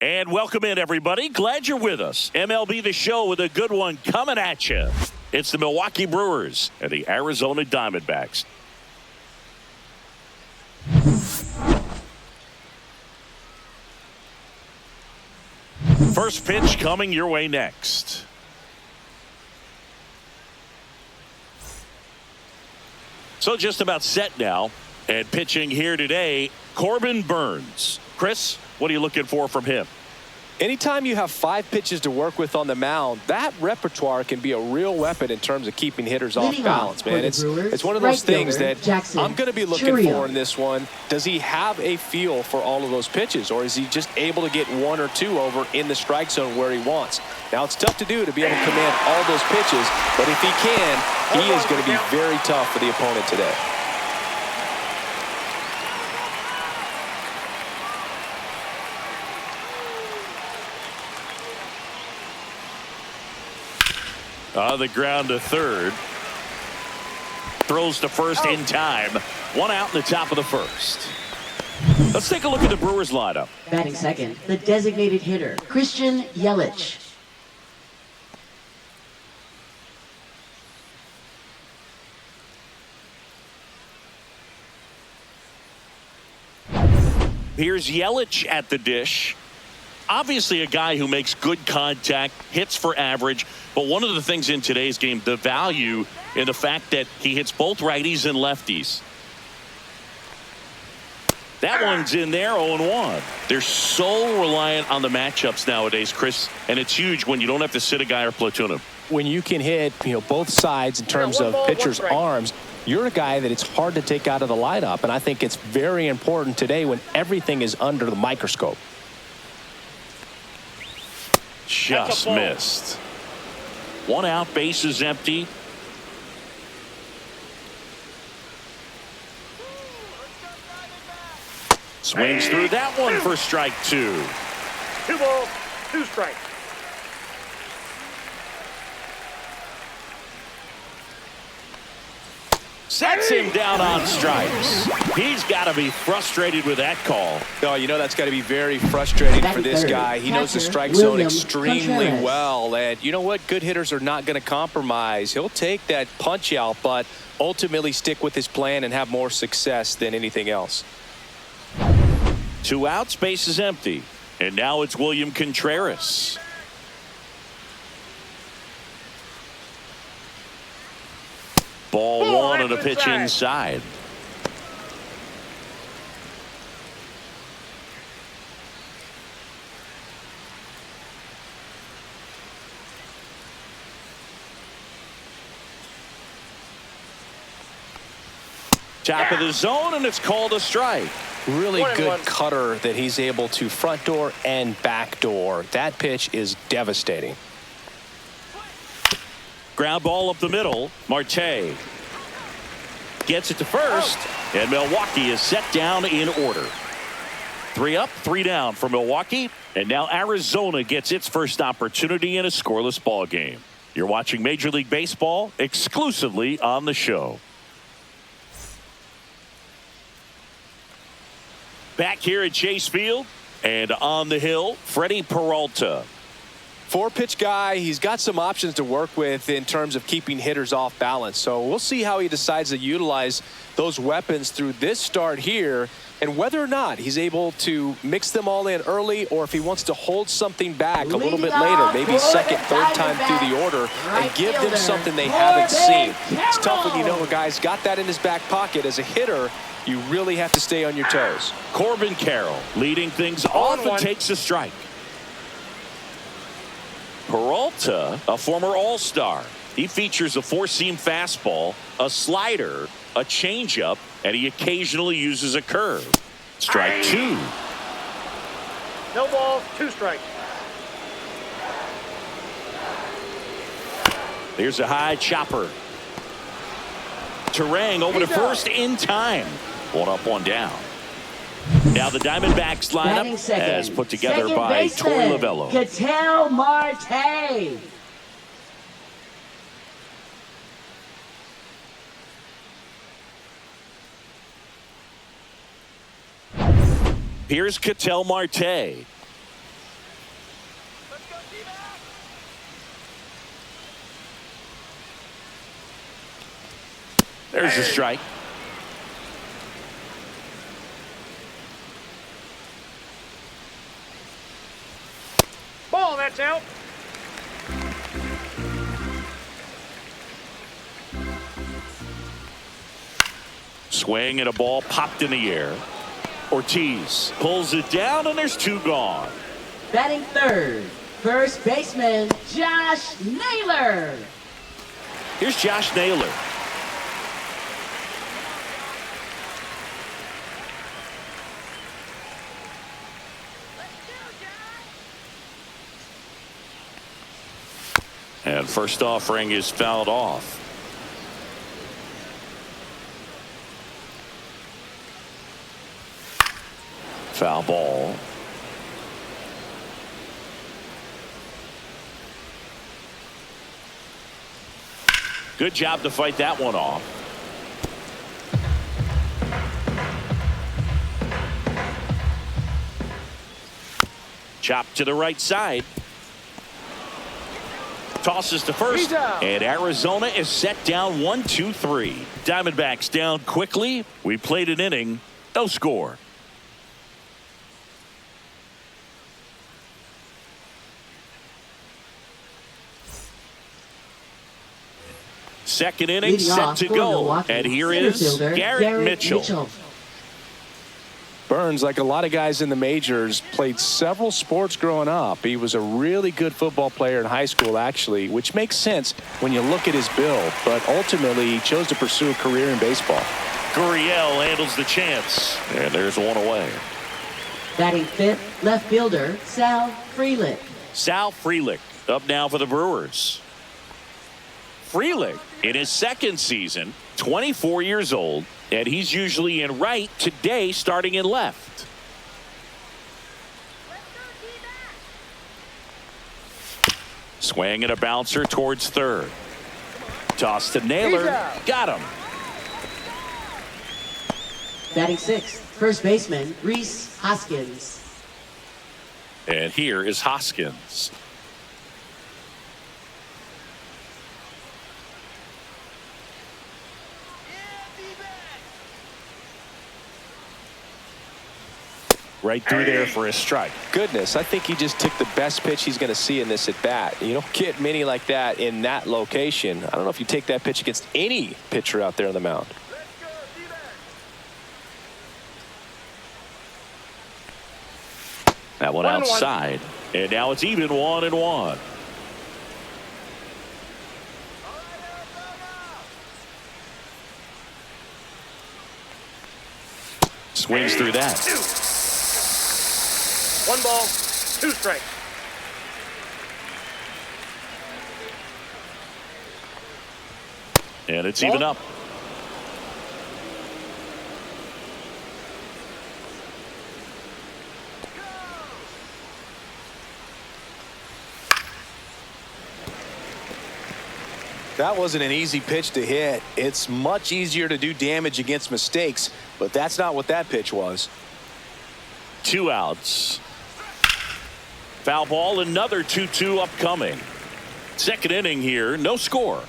And welcome in, everybody. Glad you're with us. MLB The Show with a good one coming at you. It's the Milwaukee Brewers and the Arizona Diamondbacks. First pitch coming your way next. So just about set now. And pitching here today, Corbin Burnes. Chris, what are you looking for from him? Anytime you have 5 pitches to work with on the mound, that repertoire can be a real weapon in terms of keeping hitters off balance, man. It's one of those things that I'm going to be looking for in this one. Does he have a feel for all of those pitches, or is he just able to get 1 or 2 over in the strike zone where he wants? Now, it's tough to do to be able to command all those pitches, but if he can, he is going to be very tough for the opponent today. On the ground to third. Throws to first in time. 1 out in the top of the first. Let's take a look at the Brewers lineup. Batting second, the designated hitter, Christian Yelich. Here's Yelich at the dish. Obviously a guy who makes good contact, hits for average, but one of the things in today's game, the value in the fact that he hits both righties and lefties. That one's in there, 0-1. They're so reliant on the matchups nowadays, Chris, and it's huge when you don't have to sit a guy or platoon him. When you can hit, both sides in terms of pitchers' arms, you're a guy that it's hard to take out of the lineup, and I think it's very important today when everything is under the microscope. Just missed. 1 out, bases empty. Swings through that one for strike 2. 2 balls, 2 strikes. Sets him down on strikes. He's got to be frustrated with that call. Oh, that's got to be very frustrating for this guy. He knows the strike zone extremely well. And you know what? Good hitters are not going to compromise. He'll take that punch out, but ultimately stick with his plan and have more success than anything else. 2 outs, base is empty. And now it's William Contreras. Ball 1 and a pitch inside. Top of the zone, and it's called a strike. Really good cutter that he's able to front door and back door. That pitch is devastating. Ground ball up the middle. Marte gets it to first, and Milwaukee is set down in order. 3 up, 3 down for Milwaukee, and now Arizona gets its first opportunity in a scoreless ball game. You're watching Major League Baseball exclusively on the show. Back here at Chase Field, and on the hill, Freddie Peralta. 4-pitch guy. He's got some options to work with in terms of keeping hitters off balance. So we'll see how he decides to utilize those weapons through this start here, and whether or not he's able to mix them all in early, or if he wants to hold something back a little bit later, maybe second, third time through the order, and give them something they haven't seen. It's tough when you know a guy's got that in his back pocket. As a hitter, you really have to stay on your toes. Corbin Carroll leading things off and takes a strike. Peralta, a former All-Star. He features a 4-seam fastball, a slider, a changeup, and he occasionally uses a curve. Strike 2. No balls, 2 strikes. There's a high chopper. Terang over to first in time. 1 up, 1 down. Now the Diamondbacks lineup as put together by Torey Lovello. Ketel Marte. Here's Ketel Marte. There's a strike. Ball, that's out. Swing and a ball popped in the air. Ortiz pulls it down, and there's two gone. Batting third, first baseman Josh Naylor. Here's Josh Naylor. And first offering is fouled off. Foul ball. Good job to fight that one off. Chop to the right side. Tosses to first, and Arizona is set down 1-2-3. Diamondbacks down quickly. We played an inning, no score. Second inning Leading set off to for go, Milwaukee, and here center is fielder, Garrett Mitchell. Burns, like a lot of guys in the majors, played several sports growing up. He was a really good football player in high school, actually, which makes sense when you look at his build. But ultimately, he chose to pursue a career in baseball. Gurriel handles the chance, and there's one away. Batting fifth, left fielder Sal Frelick. Sal Frelick up now for the Brewers. Frelick in his second season, 24 years old, and he's usually in right, today starting in left. Swing and a bouncer towards third. Toss to Naylor. Got him. Batting sixth, first baseman Rhys Hoskins. And here is Hoskins. Right through there for a strike. Goodness, I think he just took the best pitch he's going to see in this at bat. You don't get many like that in that location. I don't know if you take that pitch against any pitcher out there on the mound. That one outside, and now it's even 1-1. Swings through that. 1 ball, 2 strikes. And it's even up. That wasn't an easy pitch to hit. It's much easier to do damage against mistakes, but that's not what that pitch was. 2 outs. Foul ball, another 2-2 upcoming. Second inning here, no score.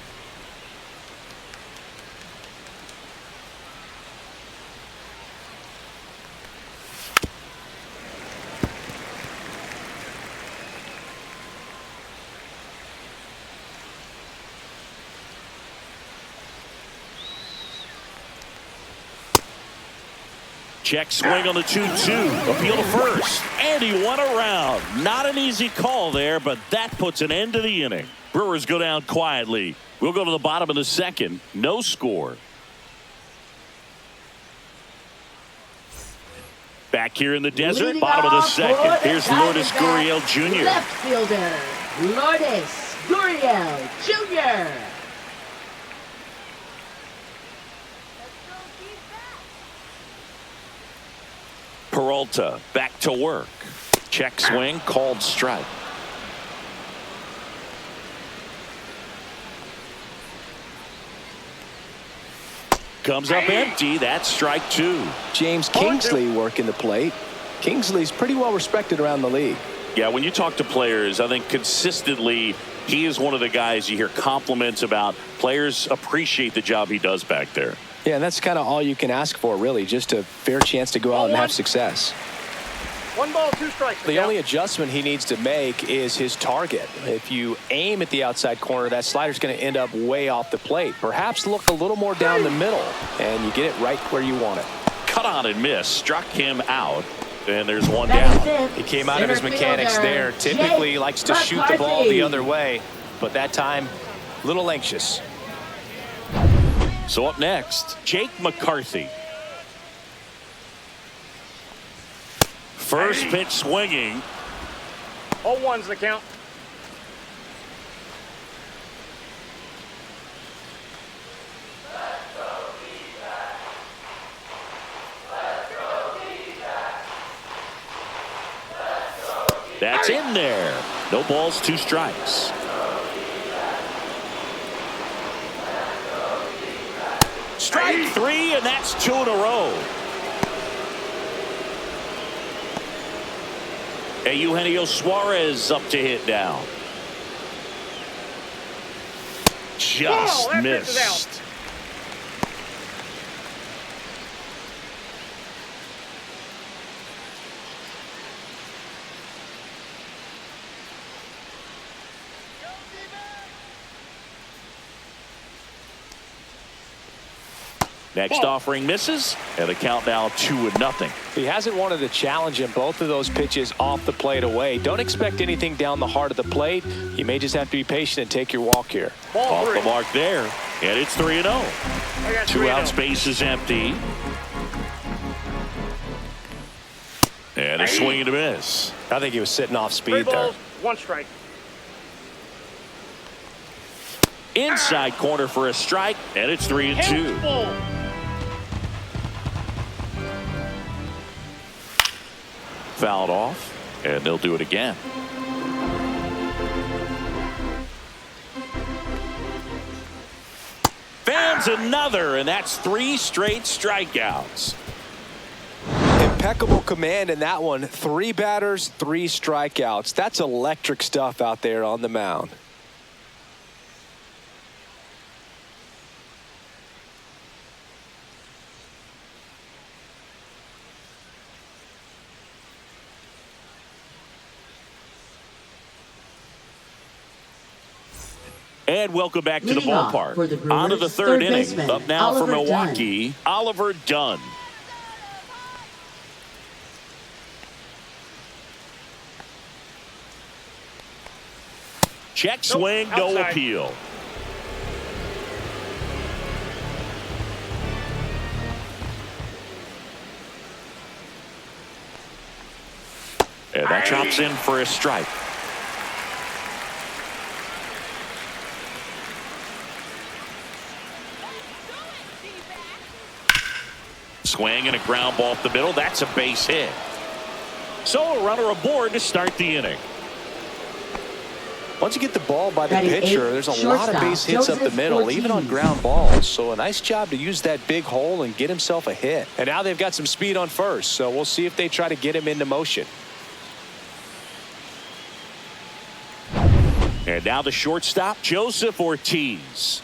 Check swing on the 2-2. Appeal to first. And he won around. Not an easy call there, but that puts an end to the inning. Brewers go down quietly. We'll go to the bottom of the second. No score. Back here in the desert, Leading bottom of the off second. for the Here's Lourdes Diamondbacks, Gurriel Jr. Left fielder Lourdes Gurriel Jr. Peralta back to work. Check swing, called strike. Comes up empty. That's strike 2. James Kingsley working the plate. Kingsley's pretty well respected around the league. Yeah, when you talk to players, I think consistently He is one of the guys you hear compliments about. Players appreciate the job he does back there. Yeah, and that's kind of all you can ask for, really, just a fair chance to go out and have success. 1 ball, 2 strikes. The only adjustment he needs to make is his target. If you aim at the outside corner, that slider's going to end up way off the plate. Perhaps look a little more down the middle, and you get it right where you want it. Cut on and miss. Struck him out. And there's one down. He came out of his mechanics there. Typically likes to shoot the ball the other way, but that time, a little anxious. So up next, Jake McCarthy. First pitch swinging. 0-1's the count. That's in there. No balls, 2 strikes. Strike 3, and that's 2 in a row. Eugenio Suarez up to hit down. Just missed. Next offering misses, and the count now 2-0. He hasn't wanted a challenge in both of those pitches off the plate away. Don't expect anything down the heart of the plate. You may just have to be patient and take your walk here. Off the mark there, and it's 3-0. 2 outs, base is empty. And a swing and a miss. I think he was sitting off 3 speed balls, there. 1 strike. Inside corner for a strike, and it's 3-2. Fouled off, and they'll do it again. Fans another, and that's 3 straight strikeouts. Impeccable command in that one. 3 batters, 3 strikeouts. That's electric stuff out there on the mound. And welcome back to the Leading off ballpark. for the Brewers, On to the third third inning. baseman, Up now for Oliver Milwaukee, Oliver Dunn. Check swing, no outside. appeal. And that chops in for a strike. Swing and a ground ball up the middle. That's a base hit. So a runner aboard to start the inning. Once you get the ball by the Batting pitcher, 8, there's a lot of shortstop, base hits up the Joseph middle, even on Ortiz. ground balls. So a nice job to use that big hole and get himself a hit. And now they've got some speed on first, so we'll see if they try to get him into motion. And now the shortstop, Joseph Ortiz.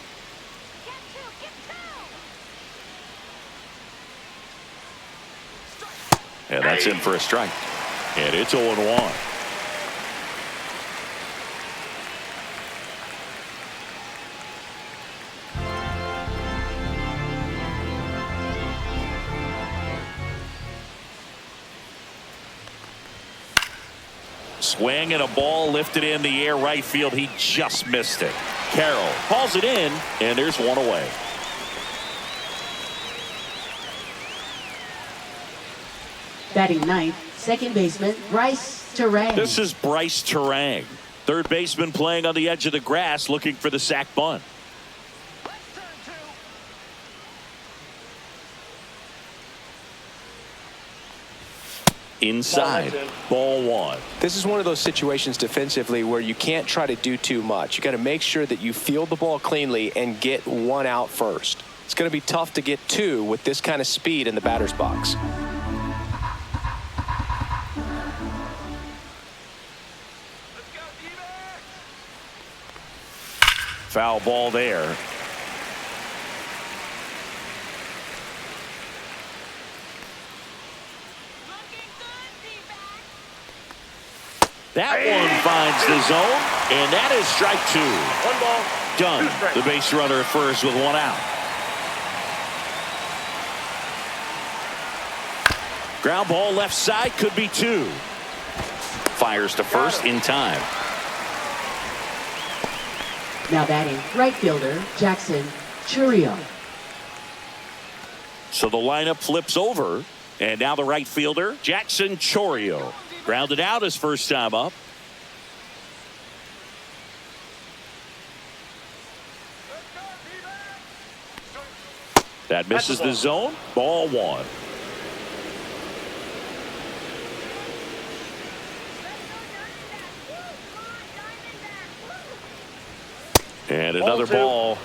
And that's in for a strike. And it's 0-1. Swing and a ball lifted in the air right field. He just missed it. Carroll hauls it in, and there's one away. Batting 9th, second baseman, Bryce Terang. This is Bryce Terang. Third baseman playing on the edge of the grass looking for the sac bunt. Inside, ball 1. This is one of those situations defensively where you can't try to do too much. You got to make sure that you field the ball cleanly and get 1 out first. It's going to be tough to get 2 with this kind of speed in the batter's box. Foul ball there. That one finds the zone, and that is strike 2. 1 ball. Done. 2 strikes. The base runner at first with 1 out. Ground ball left side, could be 2. Fires to first in time. Now batting, right fielder, Jackson Churio. So the lineup flips over, and now the right fielder, Jackson Chorio. Grounded out his first time up. That misses the zone. Ball 1. And another ball.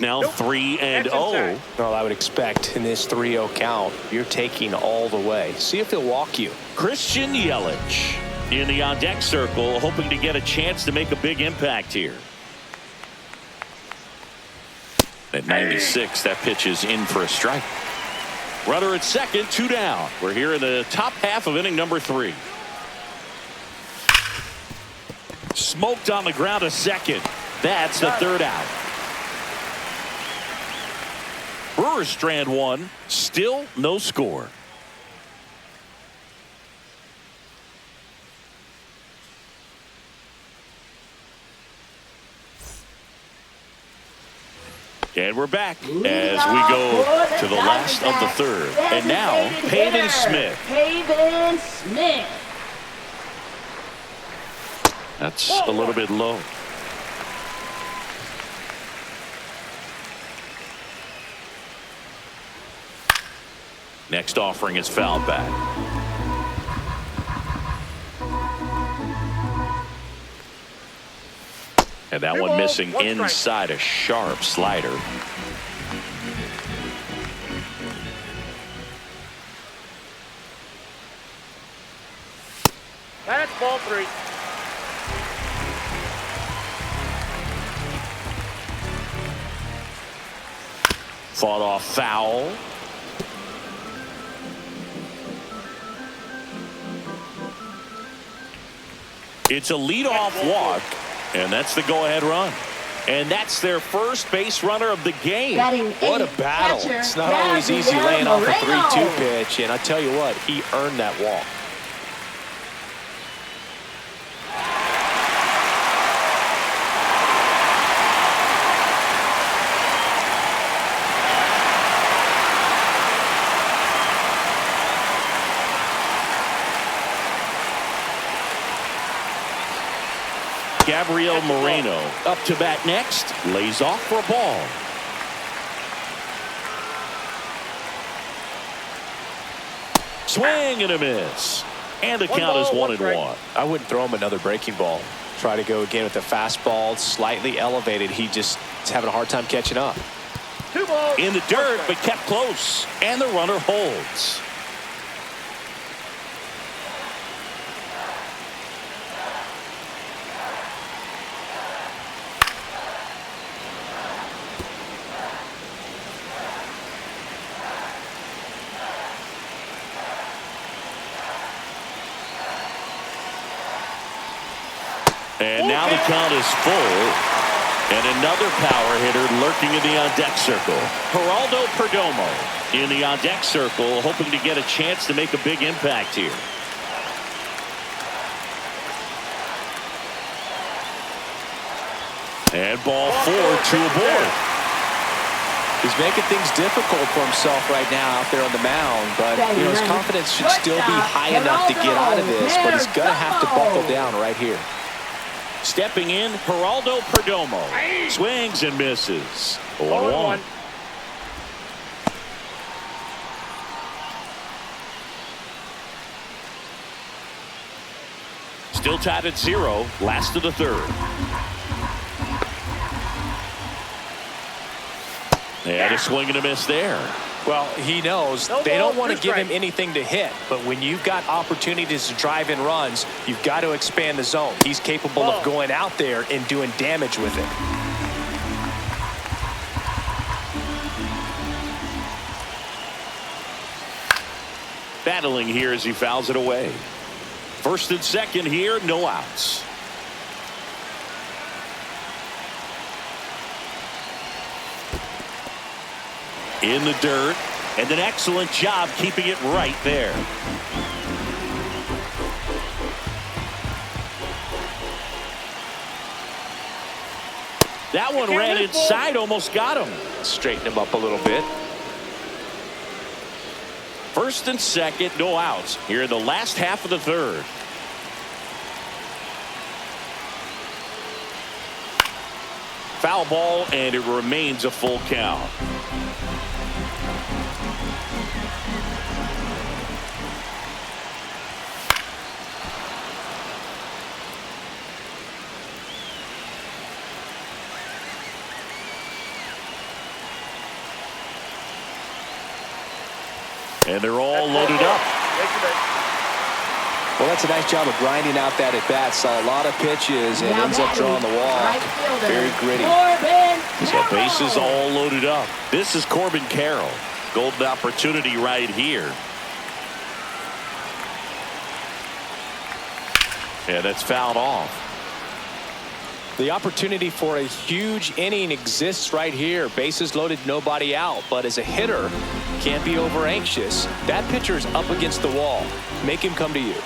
Now 3-0. Well, I would expect in this 3-0 count, you're taking all the way. See if he'll walk you. Christian Yelich in the on-deck circle, hoping to get a chance to make a big impact here. At 96, that pitch is in for a strike. Runner at second, 2 down. We're here in the top half of inning number 3. Smoked on the ground to second. That's the third out. Brewers strand 1, still no score. And we're back as we go to the last of the third. And now, Pavin Smith. Pavin Smith. That's a little bit low. Next offering is fouled back. And that one missing inside, a sharp slider. That's ball 3. Fought off foul. It's a leadoff walk, and that's the go-ahead run. And that's their first base runner of the game. What a battle. It's not always easy laying off a 3-2 pitch, and I tell you what, he earned that walk. Gabriel Moreno up to bat next. Lays off for a ball. Swing and a miss. And the count is 1-1. I wouldn't throw him another breaking ball. Try to go again with the fastball, slightly elevated. He just is having a hard time catching up. 2 balls. In the dirt, but kept close. And the runner holds. And now the count is full. And another power hitter lurking in the on-deck circle. Geraldo Perdomo in the on-deck circle, hoping to get a chance to make a big impact here. And ball 4, 2 aboard. He's making things difficult for himself right now out there on the mound, but you know, his confidence should still be high enough to get out of this, but he's going to have to buckle down right here. Stepping in, Geraldo Perdomo. Swings and misses. 0-1. Still tied at 0. Last of the third. And a swing and a miss there. Well, he knows they don't want to give him anything to hit, but when you've got opportunities to drive in runs, you've got to expand the zone. He's capable of going out there and doing damage with it. Battling here as he fouls it away. First and second here, no outs. In the dirt, and an excellent job keeping it right there. That one ran inside, almost got him. Straighten him up a little bit. First and second, no outs here in the last half of the third. Foul ball, and it remains a full count. And they're all loaded up. Well, that's a nice job of grinding out that at bat. Saw a lot of pitches and ends up drawing the walk. Very gritty. So bases all loaded up. This is Corbin Carroll. Golden opportunity right here. And that's fouled off. The opportunity for a huge inning exists right here. Bases loaded, nobody out. But as a hitter, can't be over anxious. That pitcher's up against the wall. Make him come to you.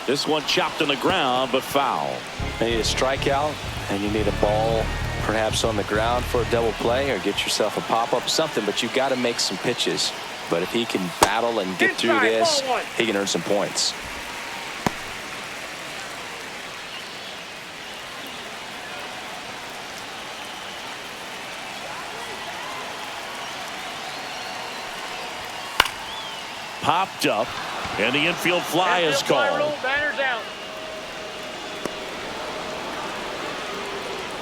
This one chopped on the ground, but foul. You need a strikeout, and you need a ball perhaps on the ground for a double play, or get yourself a pop-up, something. But you've got to make some pitches. But if he can battle and get through this, he can earn some points. Popped up, and the infield fly is called.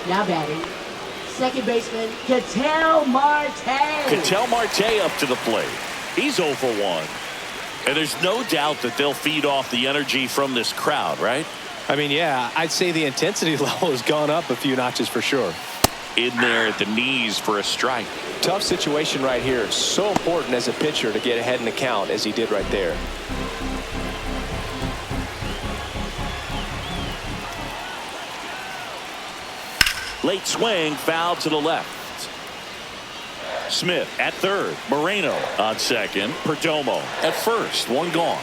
Now batting, second baseman Ketel Marte. Ketel Marte up to the plate. He's 0 for 1. And there's no doubt that they'll feed off the energy from this crowd, right? I mean, yeah, I'd say the intensity level has gone up a few notches for sure. In there at the knees for a strike. Tough situation right here. It's so important as a pitcher to get ahead in the count as he did right there. Late swing, foul to the left. Smith at third. Moreno on second. Perdomo at first. One gone.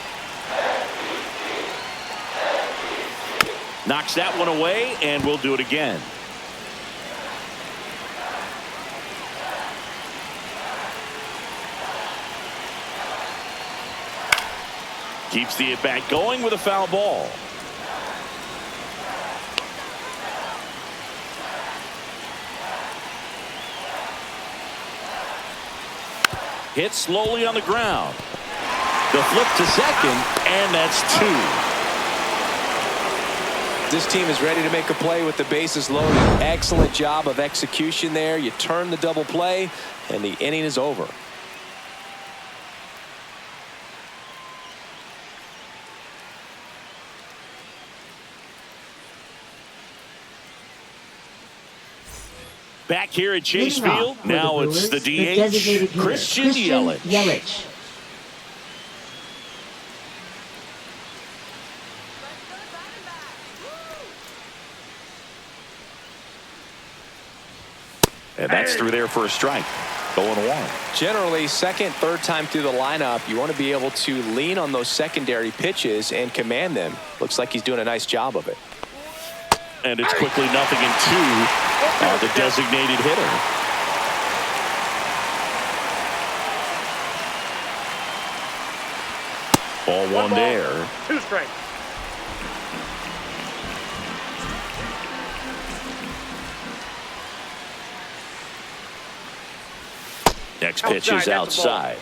Knocks that one away, and we'll do it again. Keeps the at-bat going with a foul ball. Hit slowly on the ground. The flip to second, and that's 2. This team is ready to make a play with the bases loaded. Excellent job of execution there. You turn the double play, and the inning is over. Back here at Chase Field, now it's the DH, Christian Yelich. And that's through there for a strike. 0-1. Generally, second, third time through the lineup, you want to be able to lean on those secondary pitches and command them. Looks like he's doing a nice job of it. And it's quickly 0-2. The designated hitter. Ball one there. 2 strikes. Next pitch is outside.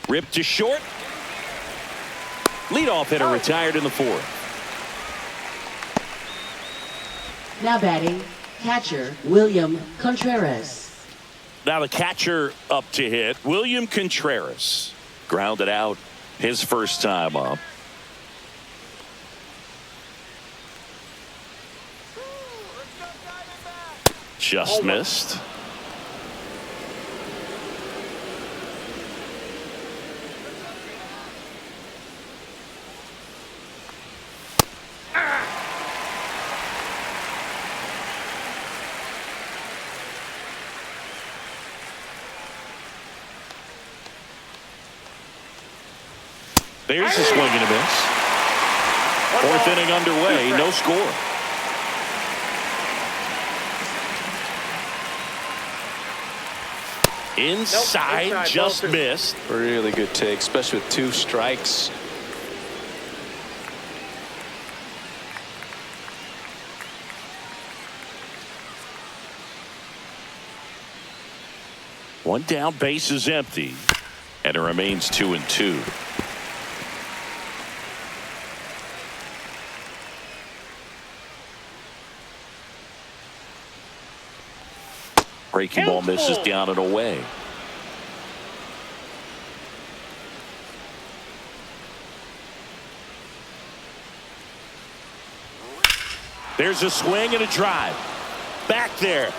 Ripped to short. Leadoff hitter retired in the fourth. Now batting, catcher William Contreras. Now the catcher up to hit, William Contreras. Grounded out his first time up. Just missed. There's a swing and a miss. Fourth inning underway, no score. Inside, just missed. Really good take, especially with 2 strikes. One down, base is empty, and it remains 2-2. Breaking ball misses down and away. There's a swing and a drive. Back there.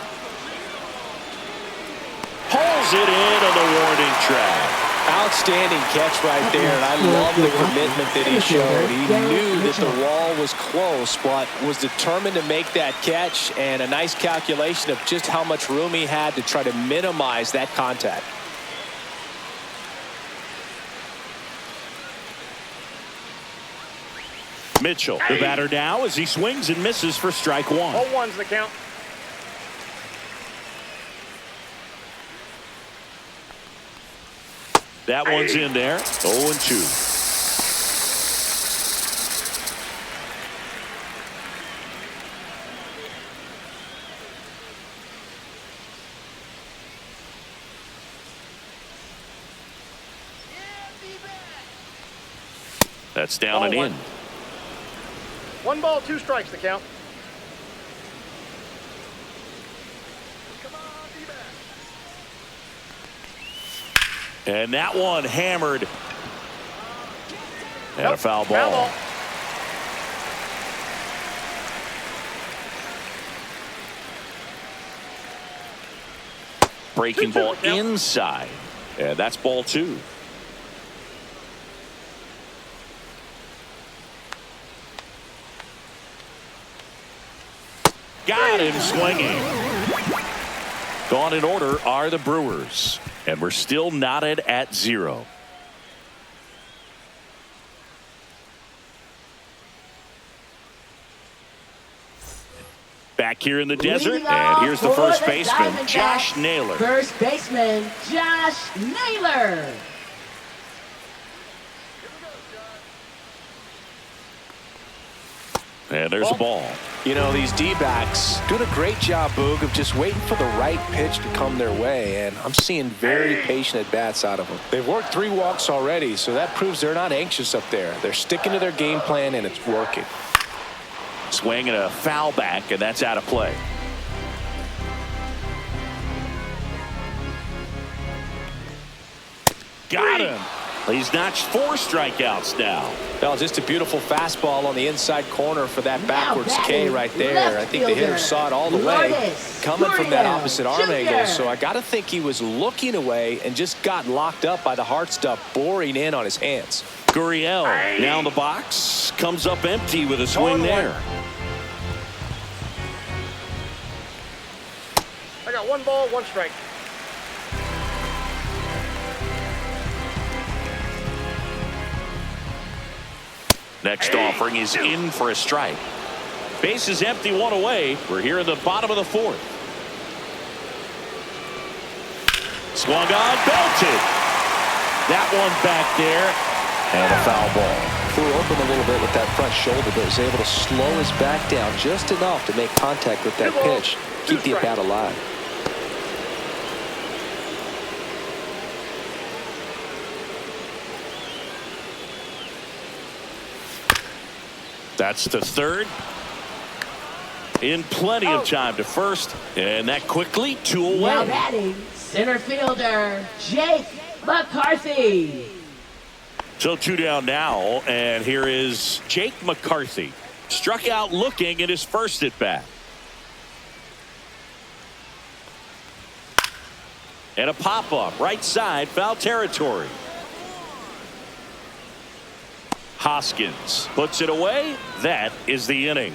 Pulls it in on the warning track. Outstanding catch right there, and I love the commitment that he showed. He knew that the wall was close, but was determined to make that catch, and a nice calculation of just how much room he had to try to minimize that contact. Mitchell, the batter now, as he swings and misses for strike one. 0-1's the count. That one's in there. 0-2. That's down and in. 1 ball, 2 strikes to count. And that one hammered. And a foul ball. Breaking ball inside. And that's ball 2. Got him swinging. Gone in order are the Brewers. And we're still knotted at 0. Back here in the desert, and here's the first baseman, Josh Naylor. First baseman, Josh Naylor. And there's a ball. You know, these D-backs doing a great job, Boog, of just waiting for the right pitch to come their way, and I'm seeing very patient at-bats out of them. They've worked 3 walks already, so that proves they're not anxious up there. They're sticking to their game plan, and it's working. Swing and a foul back, and that's out of play. Got him. He's notched 4 strikeouts now. Well, just a beautiful fastball on the inside corner for that backwards K right there. I think the hitter saw it all the way coming from that opposite arm angle. So I got to think he was looking away and just got locked up by the hard stuff boring in on his hands. Gurriel down the box, comes up empty with a swing there. I got 1 ball, 1 strike. Next offering is in for a strike. Base is empty, 1 away. We're here in the bottom of the 4th. Swung on, belted. That one back there, and a foul ball. Flew open a little bit with that front shoulder, but was able to slow his back down just enough to make contact with that pitch. Keep the at-bat alive. That's to third. In plenty of time to first. And that quickly, 2 away. Now batting, center fielder, Jake McCarthy. So 2 down now, and here is Jake McCarthy. Struck out looking at his first at bat. And a pop-up, right side, foul territory. Hoskins puts it away. That is the inning.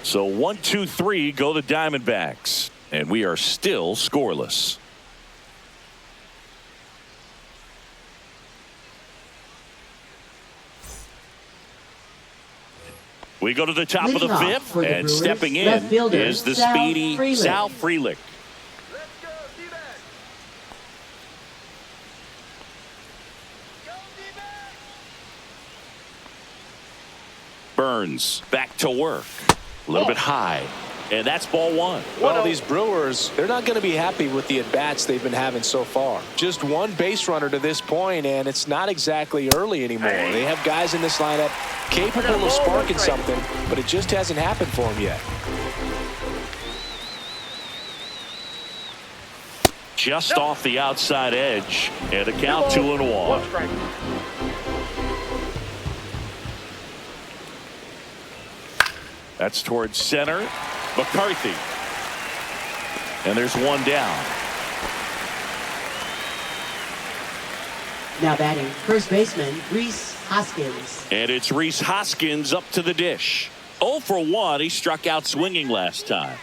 So 1, 2, 3 go the Diamondbacks, and we are still scoreless. We go to the top of the fifth, and stepping in is the speedy Sal Frelick. Burns back to work. A little bit high, and that's ball 1. Well, these Brewers, they're not going to be happy with the at-bats they've been having so far. Just one base runner to this point, and it's not exactly early anymore. They have guys in this lineup capable of sparking something, but it just hasn't happened for them yet. Just off the outside edge, and a count 2-1. 1 strike. That's towards center. McCarthy. And there's 1 down. Now batting, first baseman, Rhys Hoskins. And it's Rhys Hoskins up to the dish. 0 for 1. He struck out swinging last time.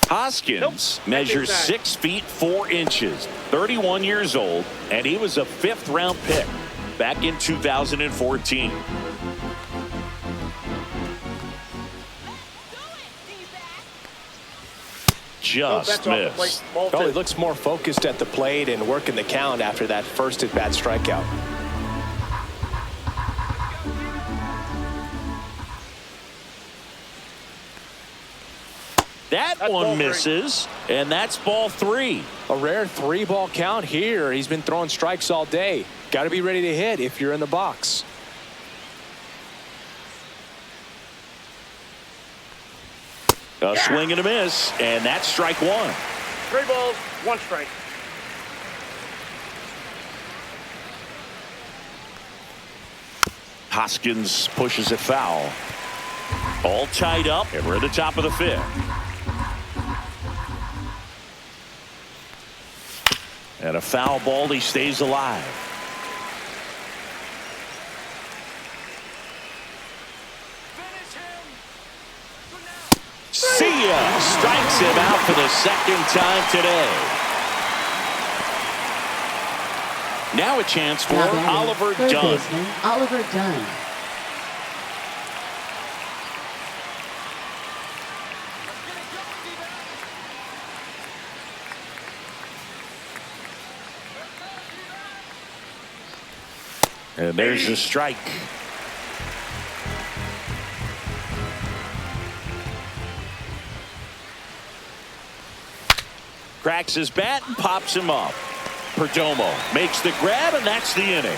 Hoskins measures 6 feet 4 inches, 31 years old, and he was a 5th round pick back in 2014. Just missed. Oh, he looks more focused at the plate and working the count after that first at-bat strikeout. That one misses, and that's ball 3. A rare 3-ball count here. He's been throwing strikes all day. Got to be ready to hit if you're in the box. A swing and a miss, and that's strike 1. 3 balls, 1 strike. Hoskins pushes it foul. All tied up, and we're at the top of the 5th. And a foul ball, he stays alive. See ya! Strikes him out for the 2nd time today. Now a chance for Oliver Dunn. Oliver Dunn. And there's the strike. Cracks his bat and pops him up. Perdomo makes the grab, and that's the inning.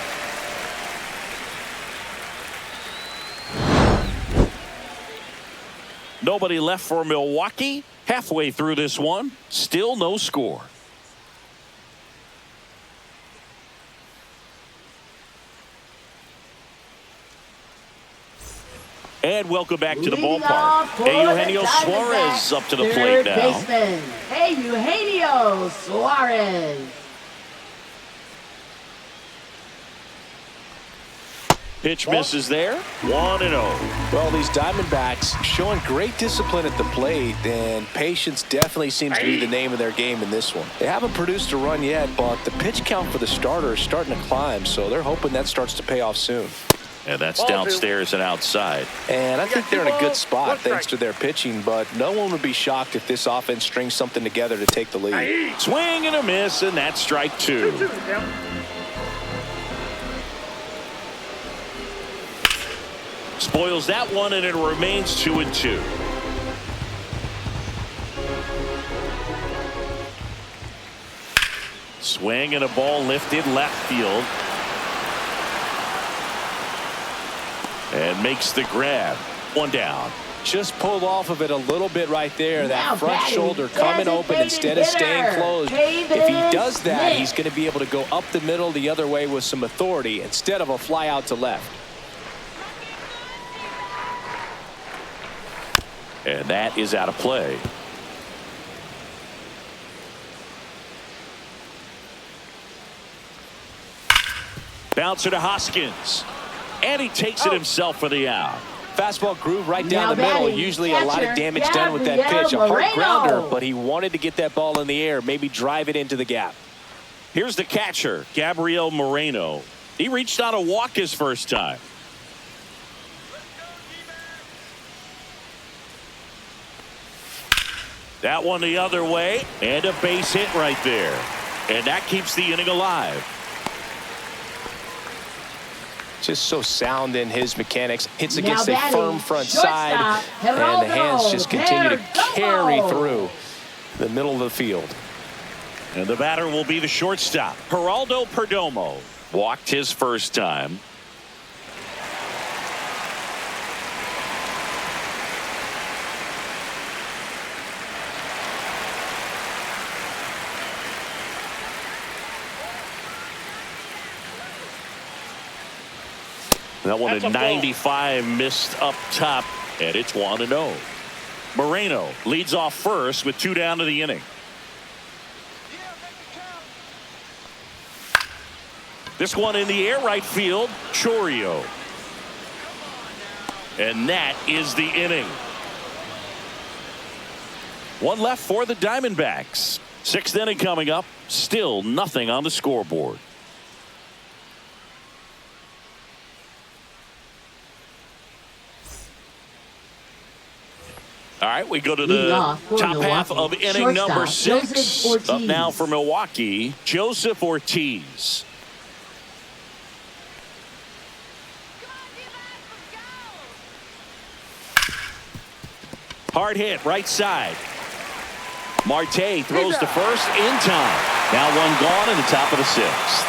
Nobody left for Milwaukee. Halfway through this one, still no score. And welcome back to the ballpark. Eugenio Suarez up to the plate now. Third baseman, Eugenio Suarez. Pitch misses there. 1-0. Well, these Diamondbacks showing great discipline at the plate, and patience definitely seems to be the name of their game in this one. They haven't produced a run yet, but the pitch count for the starter is starting to climb, so they're hoping that starts to pay off soon. And that's downstairs and outside. And I think they're in a good spot thanks to their pitching, but no one would be shocked if this offense strings something together to take the lead. Swing and a miss, and that's strike 2. 2-2. Spoils that one, and it remains 2-2. Swing and a ball lifted left field. And makes the grab. One down. Just pulled off of it a little bit right there. Now That front batting, shoulder coming open instead of staying closed. If he does that, he's going to be able to go up the middle the other way with some authority instead of a fly out to left. And that is out of play. Bouncer to Hoskins. And he takes it himself for the out. Fastball groove right Now down the middle. batting, Usually a lot of catcher, damage done with that Gabriel pitch. A hard Moreno. grounder, but he wanted to get that ball in the air, maybe drive it into the gap. Here's the catcher, Gabriel Moreno. He reached on a walk his first time. That one the other way, and a base hit right there. And that keeps the inning alive. Just so sound in his mechanics. Hits Now against a batting, firm front shortstop, side, and the hands just continue to carry through the middle of the field. And the batter will be the shortstop, Geraldo Perdomo. Walked his first time. That one That's at a ball. 95 missed up top, and it's 1-0. Moreno leads off first with 2 down to the inning. This one in the air right field, Chourio. And that is the inning. One left for the Diamondbacks. 6th inning coming up. Still nothing on the scoreboard. All right, we go to the top half of inning number 6. Up now for Milwaukee, Joseph Ortiz. Hard hit, right side. Marte throws to first in time. Now one gone in the top of the 6th.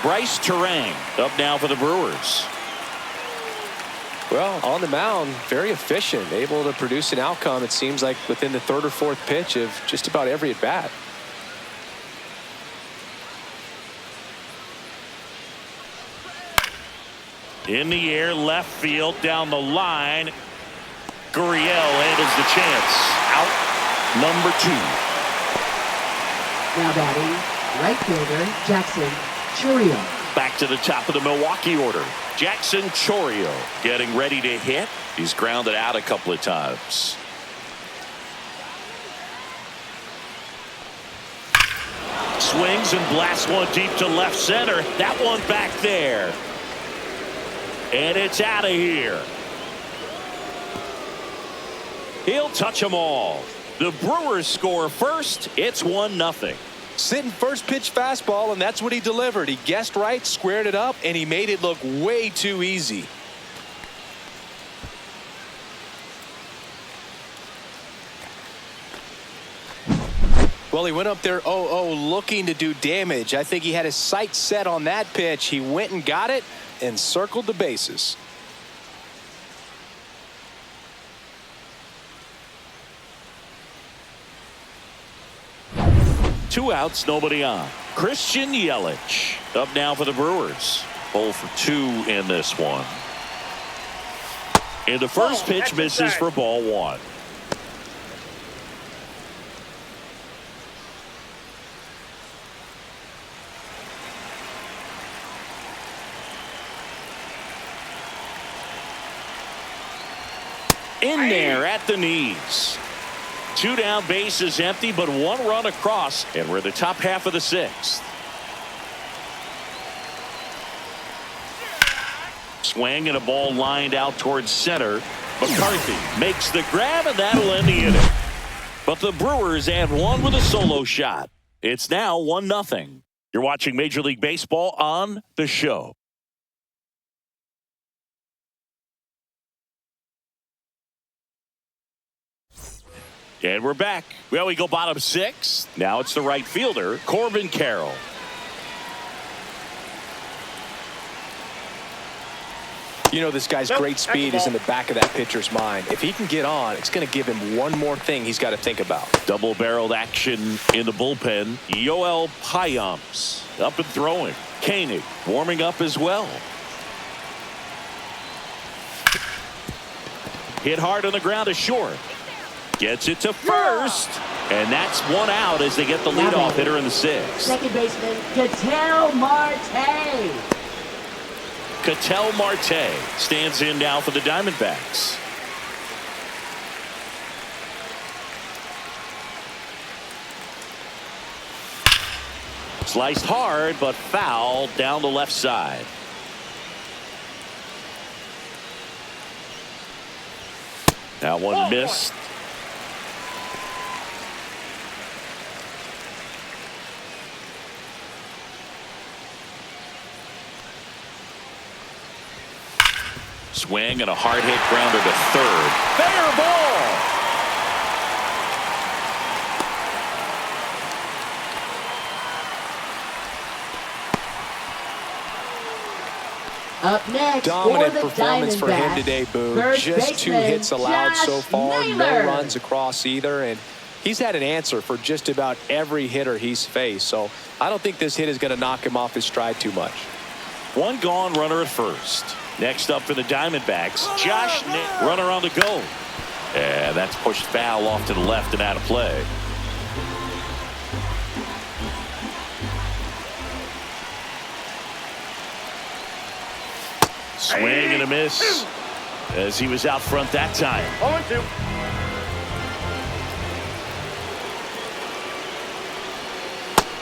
Bryce Terang up now for the Brewers. Well, on the mound, very efficient, able to produce an outcome, it seems like, within the 3rd or 4th pitch of just about every at bat. In the air, left field, down the line. Gurriel handles the chance. Out number 2. Now batting, right fielder, Jackson Chourio. Back to the top of the Milwaukee order. Jackson Chourio getting ready to hit. He's grounded out a couple of times. Swings and blasts one deep to left center. That one back there. And it's out of here. He'll touch them all. The Brewers score first. It's 1-0. Sitting first pitch fastball, and that's what he delivered. He guessed right, squared it up, and he made it look way too easy. Well, he went up there 0-0 looking to do damage. I think he had his sights set on that pitch. He went and got it and circled the bases. Two outs, nobody on. Christian Yelich up now for the Brewers. 0 for 2 in this one. And the first pitch misses for ball 1. In there at the knees. 2 down, bases empty, but 1 run across, and we're in the top half of the 6th. Swing and a ball lined out towards center. McCarthy makes the grab, and that'll end the inning. But the Brewers add 1 with a solo shot. It's now 1-0. You're watching Major League Baseball on The Show. And we're back. Well, we go bottom 6. Now it's the right fielder, Corbin Carroll. You know, this guy's great speed is in the back of that pitcher's mind. If he can get on, it's going to give him one more thing he's got to think about. Double-barreled action in the bullpen. Yoel Payamps up and throwing. Koenig warming up as well. Hit hard on the ground to short. Gets it to first. And that's one out as they get the leadoff hitter in the 6th. Second baseman, Ketel Marte. Ketel Marte stands in now for the Diamondbacks. Sliced hard, but foul down the left side. That one missed. Swing and a hard hit grounder to third. Fair ball. Up next, Dominant for the performance for him today, Boo. First Just 2 baseman, hits allowed Josh so far. Naylor. No runs across either. And he's had an answer for just about every hitter he's faced. So I don't think this hit is going to knock him off his stride too much. One gone, runner at first. Next up for the Diamondbacks, Josh Naylor, runner on the go. And that's pushed foul off to the left and out of play. Swing and a miss as he was out front that time. 0-2.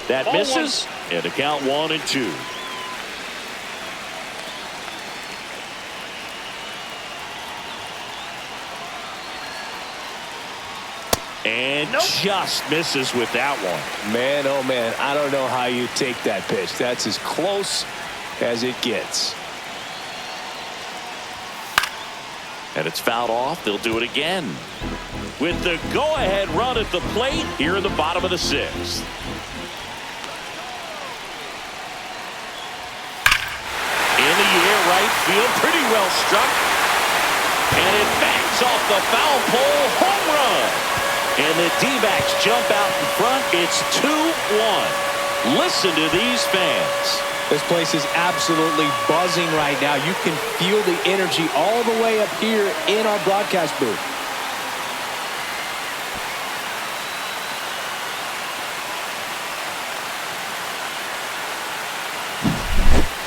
That misses, and the count 1-2. And just misses with that one. Man, oh man, I don't know how you take that pitch. That's as close as it gets. And it's fouled off. They'll do it again. With the go-ahead run at the plate here in the bottom of the 6th. In the air, right field, pretty well struck. And it bangs off the foul pole, home run. And the D-backs jump out in front. It's 2-1. Listen to these fans. This place is absolutely buzzing right now. You can feel the energy all the way up here in our broadcast booth.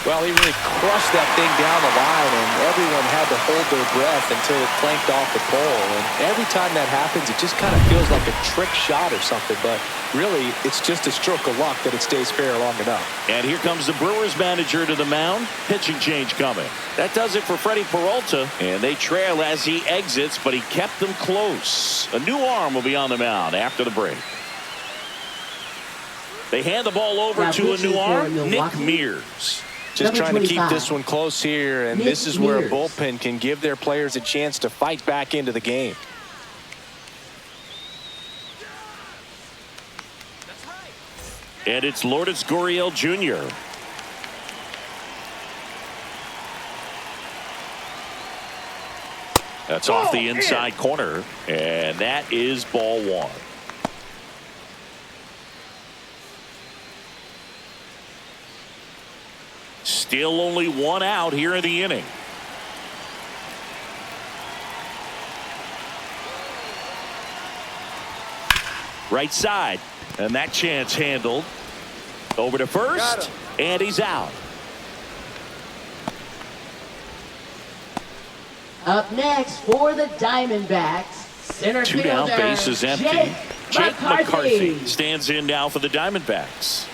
Well, he really crushed that thing down the line, and everyone had to hold their breath until it clanked off the pole. And every time that happens, it just kind of feels like a trick shot or something. But really, it's just a stroke of luck that it stays fair long enough. And here comes the Brewers manager to the mound. Pitching change coming. That does it for Freddie Peralta. And they trail as he exits, but he kept them close. A new arm will be on the mound after the break. They hand the ball over to a new arm, Nick Mears. Just Number trying to keep 25. this one close here, and Nick this is where a Mears. bullpen can give their players a chance to fight back into the game. And it's Lourdes Gurriel Jr. That's off the inside corner, and that is ball 1. Still only 1 out here in the inning. Right side, and that chance handled. Over to first, and he's out. Up next for the Diamondbacks, center 2 down, fielder, base is empty. Jake McCarthy stands in now for the Diamondbacks.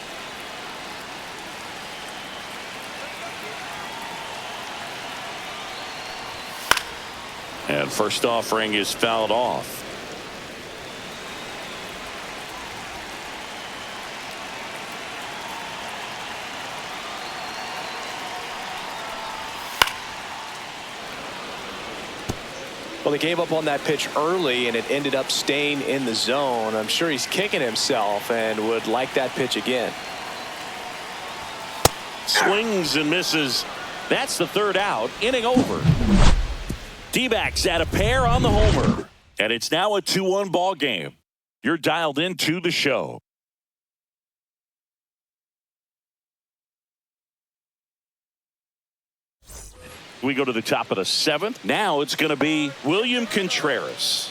And first offering is fouled off. Well, he gave up on that pitch early, and it ended up staying in the zone. I'm sure he's kicking himself and would like that pitch again. Swings and misses. That's the third out. Inning over. D-backs add a pair on the homer. And it's now a 2-1 ball game. You're dialed into the show. We go to the top of the 7th. Now it's going to be William Contreras.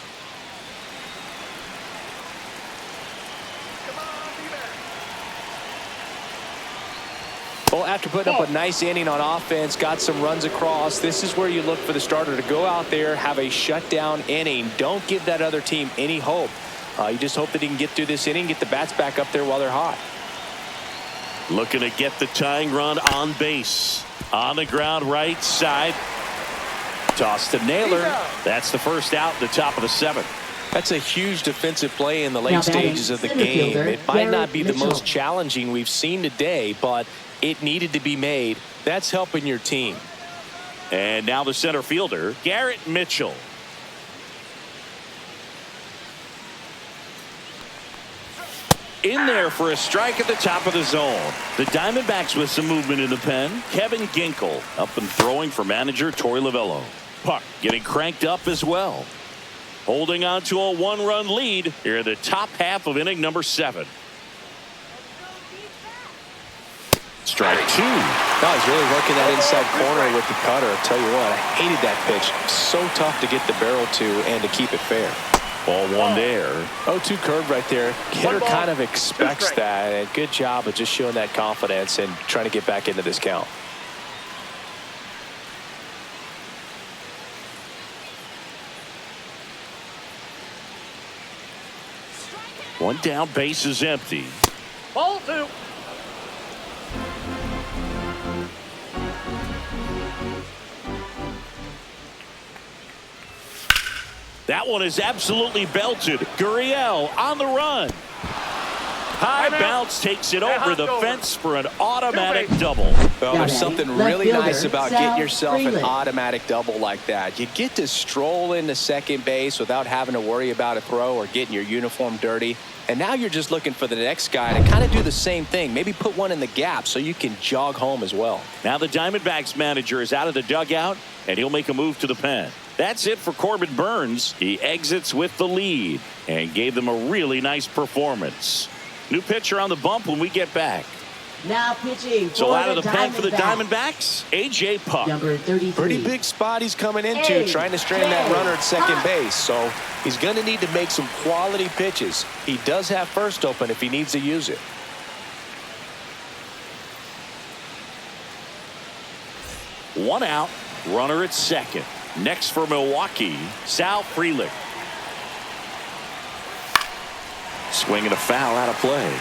Well, after putting up a nice inning on offense, got some runs across, this is where you look for the starter to go out there, have a shutdown inning. Don't give that other team any hope. You just hope that he can get through this inning, get the bats back up there while they're hot. Looking to get the tying run on base. On the ground right side. Toss to Naylor. That's the first out, the top of the 7th. That's a huge defensive play in the late stages of the game. It might not be the most challenging we've seen today, but it needed to be made. That's helping your team. And now the center fielder, Garrett Mitchell. In there for a strike at the top of the zone. The Diamondbacks with some movement in the pen. Kevin Ginkel up and throwing for manager Torey Lovullo. Puck getting cranked up as well. Holding on to a 1-run lead here in the top half of inning number 7. Strike 2. No, he's really working that inside corner with the cutter. I'll tell you what, I hated that pitch. So tough to get the barrel to and to keep it fair. Ball 1 there. 0-2 curve right there. Hitter kind of expects that. And good job of just showing that confidence and trying to get back into this count. One down, base is empty. Ball 2. That one is absolutely belted. Gurriel on the run. High bounce takes it over the fence for an automatic double. Well, there's something really nice about getting yourself an automatic double like that. You get to stroll into second base without having to worry about a throw or getting your uniform dirty. And now you're just looking for the next guy to kind of do the same thing. Maybe put one in the gap so you can jog home as well. Now the Diamondbacks manager is out of the dugout, and he'll make a move to the pen. That's it for Corbin Burns. He exits with the lead and gave them a really nice performance. New pitcher on the bump when we get back. Now pitching for So out of the the pen for the Diamondbacks, A.J. Puck. Number 33. Pretty big spot he's coming into, trying to strand that runner at second base. So he's going to need to make some quality pitches. He does have first open if he needs to use it. One out, runner at second. Next for Milwaukee, Sal Frelick. Swinging a foul out of play.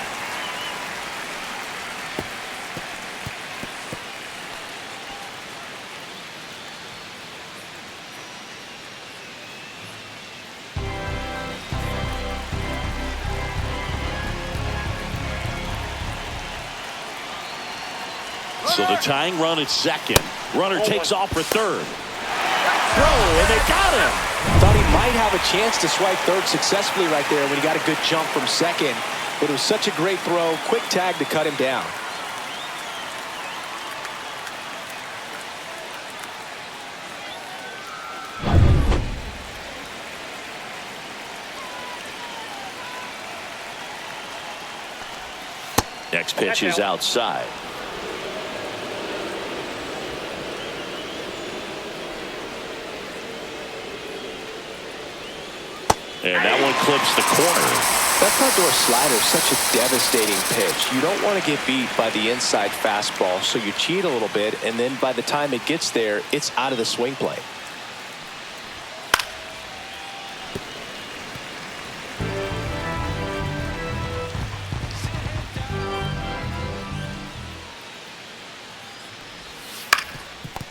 So the tying run at second. Runner takes off for third. Throw, and they got him. Thought he might have a chance to swipe third successfully right there when he got a good jump from second. But it was such a great throw. Quick tag to cut him down. Next pitch is outside. And that one clips the corner. That front door slider is such a devastating pitch. You don't want to get beat by the inside fastball, so you cheat a little bit, and then by the time it gets there, it's out of the swing play.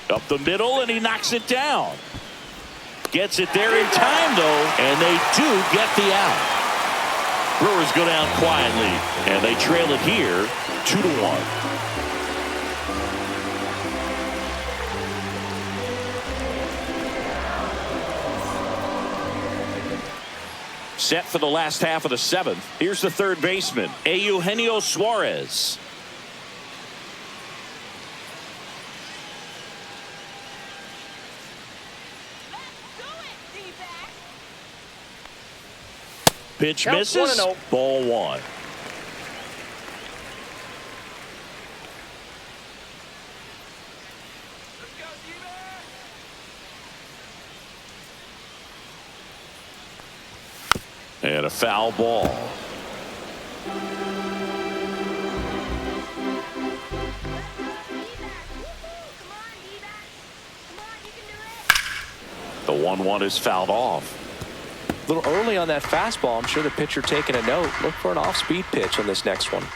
Up the middle, and he knocks it down. Gets it there in time, though, and they do get the out. Brewers go down quietly, and they trail it here 2-1. Set for the last half of the 7th. Here's the third baseman, Eugenio Suarez. Pitch misses. 1-0. Ball 1. And a foul ball. The 1-1 is fouled off. A little early on that fastball. I'm sure the pitcher taking a note. Look for an off-speed pitch on this next one.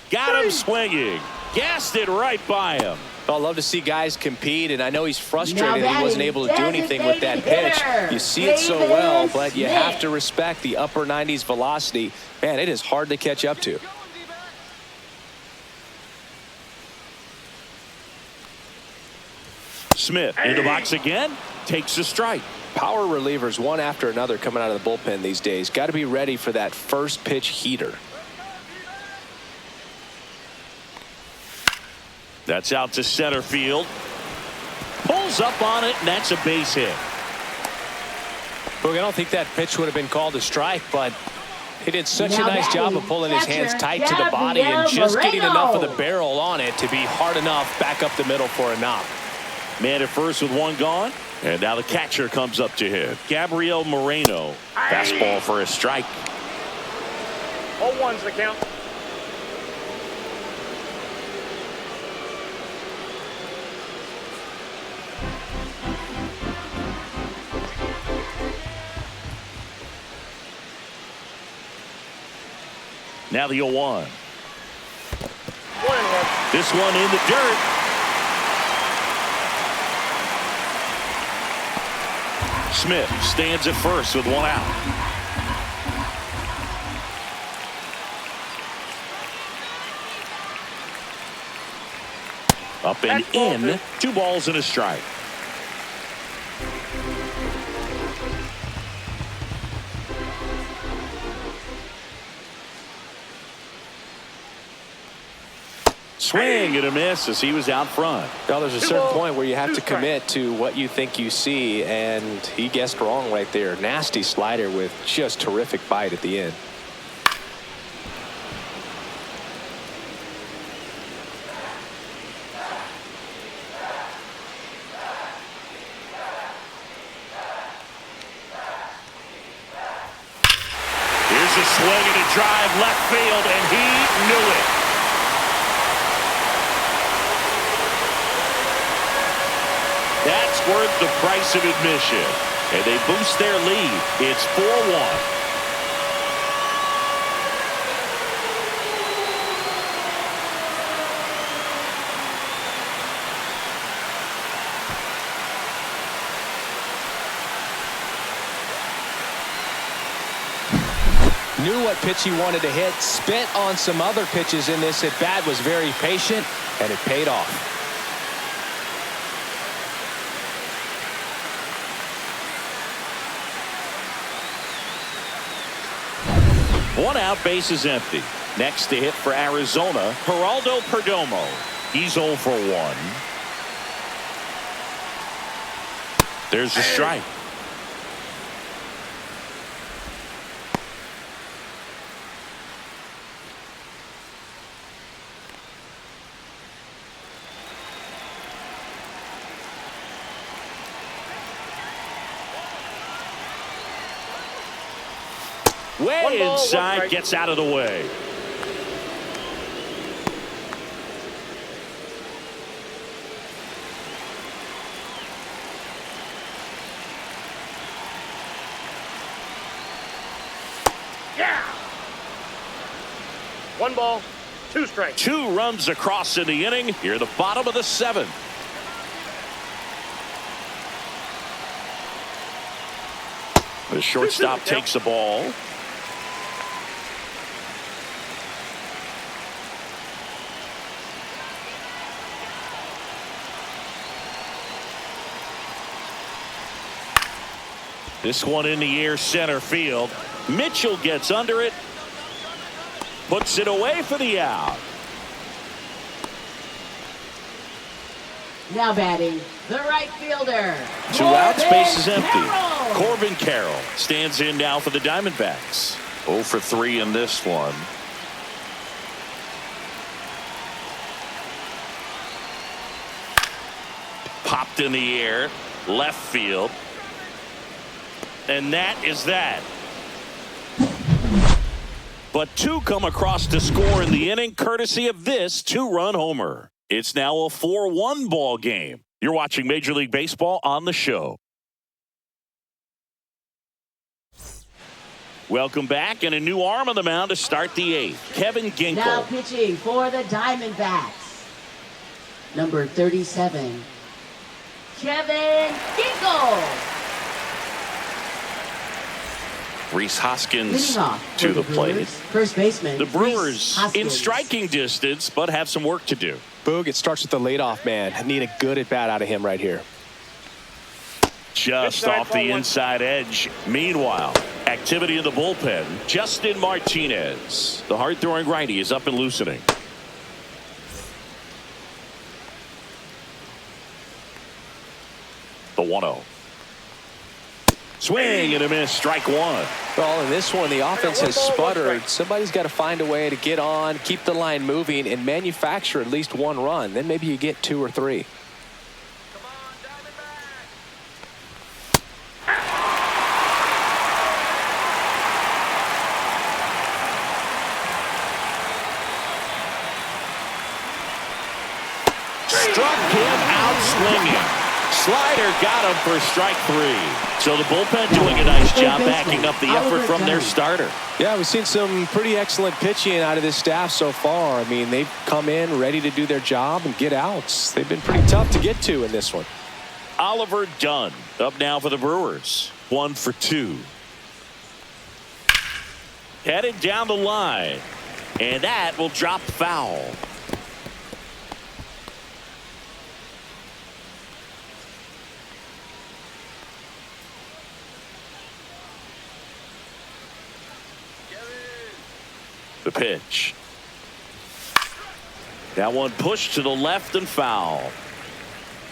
Got him swinging. Gassed it right by him. I love to see guys compete, and I know he's frustrated he wasn't able to do anything with that pitch. You see it so well, but you have to respect the upper 90s velocity. Man, it is hard to catch up to. Smith in the box again. Takes a strike. Power relievers one after another coming out of the bullpen these days. Got to be ready for that first pitch heater. That's out to center field. Pulls up on it, and that's a base hit. Look, I don't think that pitch would have been called a strike, but he did such a nice job of pulling his hands tight to the body and just getting enough of the barrel on it to be hard enough back up the middle for a knock. Man at first with one gone, and now the catcher comes up to him. Gabriel Moreno. Fastball for a strike. 0-1's the count. Now the 0-1. 1-1. This one in the dirt. Smith stands at first with one out. Up and in. 2 balls and a strike. Swing and a miss as he was out front. Now there's a certain point where you have to commit to what you think you see, and he guessed wrong right there. Nasty slider with just terrific bite at the end. Here's a swing and a drive left field, and he knew it. That's worth the price of admission. And they boost their lead. It's 4-1. Knew what pitch he wanted to hit. Spit on some other pitches in this at bat. Was very patient, and it paid off. One out, base is empty. Next to hit for Arizona, Geraldo Perdomo. He's 0 for 1. There's a strike. Way inside, gets out of the way. Yeah. 1 ball, 2 strikes. 2 runs across in the inning. Here at the bottom of the 7th. The shortstop takes the ball. This one in the air center field. Mitchell gets under it. Puts it away for the out. Now batting, the right fielder. 2 outs, base is empty. Carroll. Corbin Carroll stands in now for the Diamondbacks. 0 for 3 in this one. Popped in the air, left field. And that is that. But 2 come across to score in the inning, courtesy of this 2-run homer. It's now a 4-1 ball game. You're watching Major League Baseball on the show. Welcome back, and a new arm on the mound to start the 8th. Kevin Ginkel. Now pitching for the Diamondbacks. Number 37, Kevin Ginkel. Rhys Hoskins Leading off to for the plate. Brewers, first baseman. The Brewers Rhys in Hoskins. striking distance, but have some work to do. Boog, it starts with the leadoff man. I need a good at-bat out of him right here. Just off the inside edge. Meanwhile, activity in the bullpen. Justin Martinez. The hard-throwing righty is up and loosening. The 1-0. Swing and a miss. Strike 1. Well, in this one, the offense has sputtered. Somebody's got to find a way to get on, keep the line moving, and manufacture at least 1 run. Then maybe you get 2 or 3. Struck him out swinging. Slider got him for strike 3. So the bullpen doing a nice job backing up the effort from their starter. Yeah, we've seen some pretty excellent pitching out of this staff so far. I mean, they've come in ready to do their job and get outs. They've been pretty tough to get to in this one. Oliver Dunn up now for the Brewers. 1 for 2. Headed down the line. And that will drop foul. The pitch. That one pushed to the left and foul.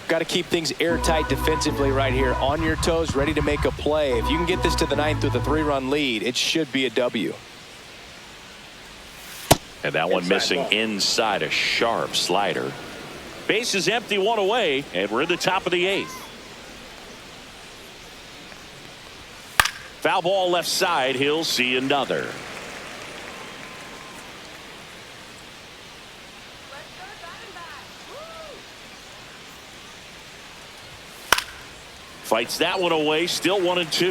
Got to keep things airtight defensively right here. On your toes, ready to make a play. If you can get this to the 9th with a 3-run lead, it should be a W. And that one missing inside, a sharp slider. Base is empty, 1 away, and we're in the top of the 8th. Foul ball left side. He'll see another. Fights that one away, still 1 and 2.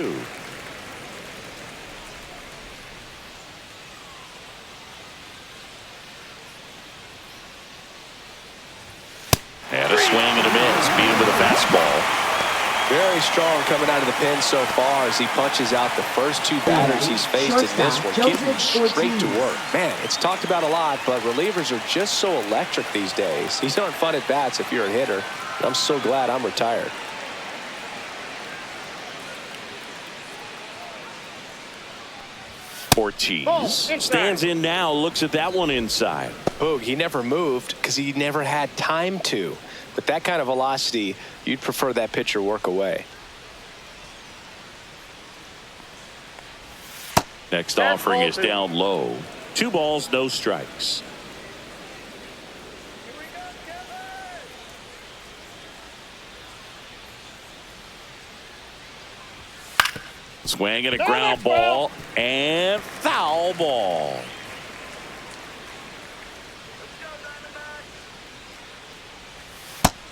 And a swing and a miss. Beat him with a fastball. Very strong coming out of the pen so far as he punches out the first 2 batters he's faced in this one. Getting straight to work. Man, it's talked about a lot, but relievers are just so electric these days. These aren't fun at bats if you're a hitter. I'm so glad I'm retired. Ortiz stands in now, looks at that one inside. Boog, he never moved because he never had time to. With that kind of velocity, you'd prefer that pitcher work away. Next offering is down low. 2 balls, no strikes. Swing and a ground ball and foul ball.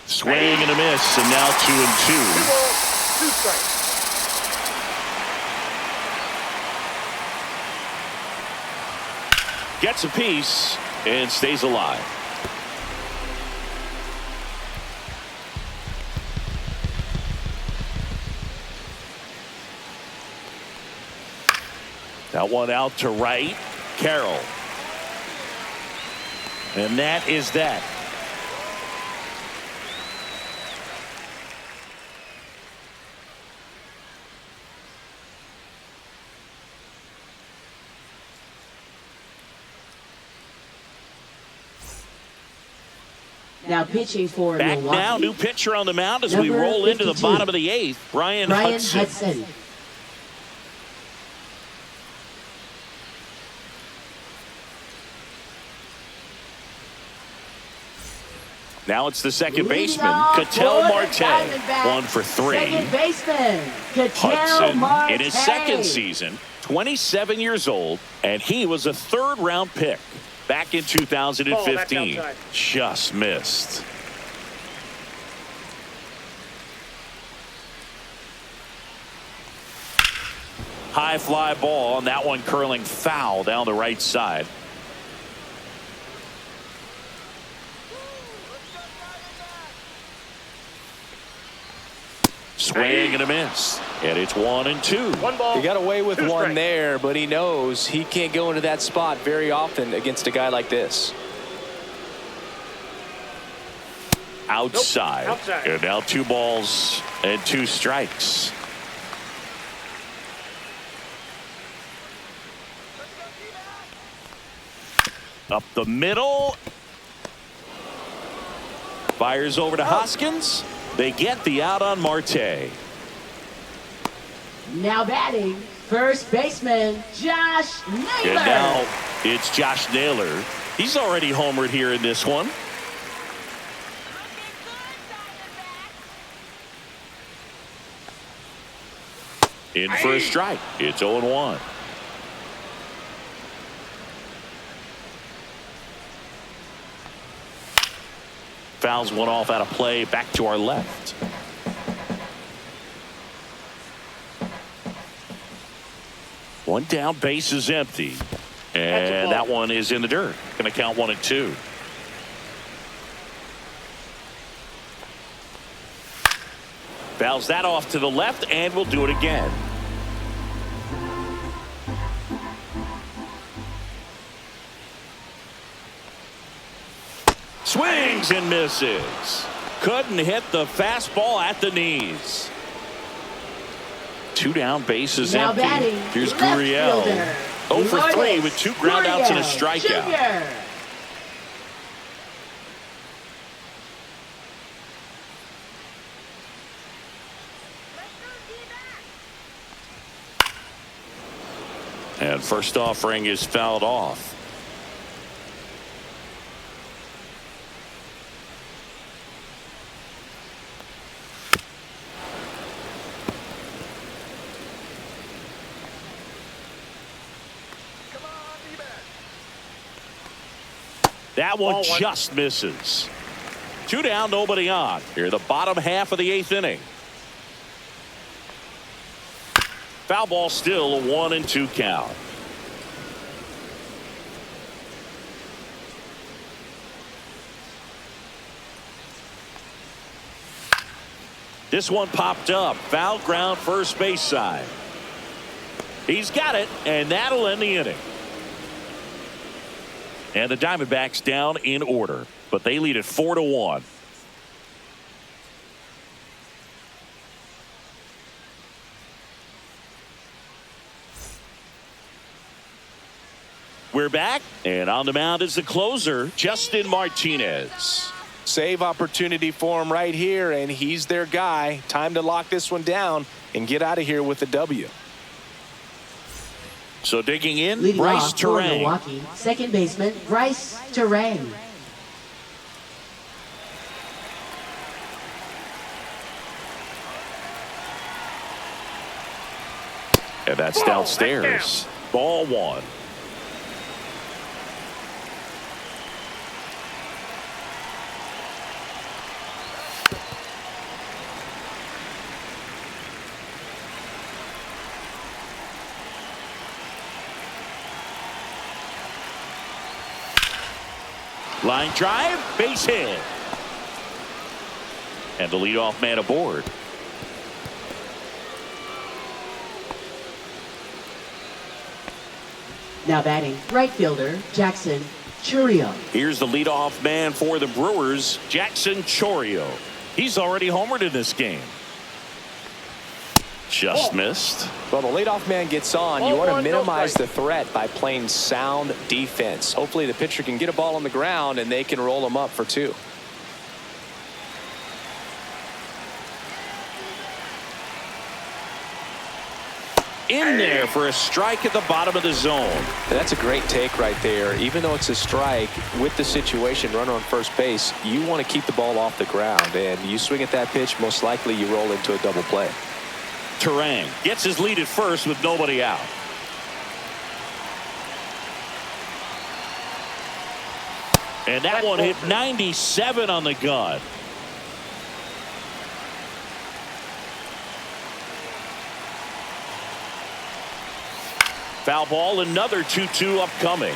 Swing and a miss, and now 2 and 2. 2 strikes. Gets a piece and stays alive. That one out to right. Carroll. And that is that. Now pitching for Back Milwaukee. now, new pitcher on the mound as we Number roll into the 52. bottom of the 8th, Brian Hudson. Now it's the second baseman, Ketel Marte, 1 for 3. Second baseman, Ketel Hudson Marte. in his second season, 27 years old, and he was a third-round pick back in 2015. Just missed. High fly ball, and that one curling foul down the right side. Swing and a miss. And it's 1-2. One ball. He got away with Two one strikes. there, but he knows he can't go into that spot very often against a guy like this. Outside. Nope. Outside. And now 2 balls and 2 strikes. Up the middle. Fires over to Hoskins. They get the out on Marte. Now batting, first baseman, Josh Naylor. And now it's Josh Naylor. He's already homered here in this one. In for a strike. It's 0-1. Fouls one off out of play. Back to our left. One down, base is empty. And that one is in the dirt. Going to count 1-2. Fouls that off to the left, and we'll do it again. Swings and misses. Couldn't hit the fastball at the knees. 2 down, bases Now empty. batting, Here's left Gurriel. fielder, 0 for 3 Lourdes with 2 groundouts and a Gurriel strikeout. Jr. And first offering is fouled off. That one just misses. 2 down, nobody on. Here, the bottom half of the 8th inning. Foul ball still, a 1-2 count. This one popped up. Foul ground, first base side. He's got it, and that'll end the inning. And the Diamondbacks down in order, but they lead it 4-1. We're back, and on the mound is the closer, Justin Martinez. Save opportunity for him right here, and he's their guy. Time to lock this one down and get out of here with the W. So digging in, Leading Bryce off for Terang. Milwaukee, second baseman, Bryce Terang. And that's Ball, downstairs. Ball 1. Line drive, base hit. And the leadoff man aboard. Now batting, right fielder, Jackson Chourio. Here's the leadoff man for the Brewers, Jackson Chourio. He's already homered in this game. Just missed. Well, the leadoff man gets on. You want to minimize the threat by playing sound defense. Hopefully the pitcher can get a ball on the ground and they can roll him up for 2. in there for a strike at the bottom of the zone. That's a great take right there. Even though it's a strike, with the situation, runner on first base, you want to keep the ball off the ground. And you swing at that pitch, most likely you roll into a double play. Turang gets his lead at first with nobody out. And that one hit 97 on the gun. Foul ball, another 2-2 upcoming.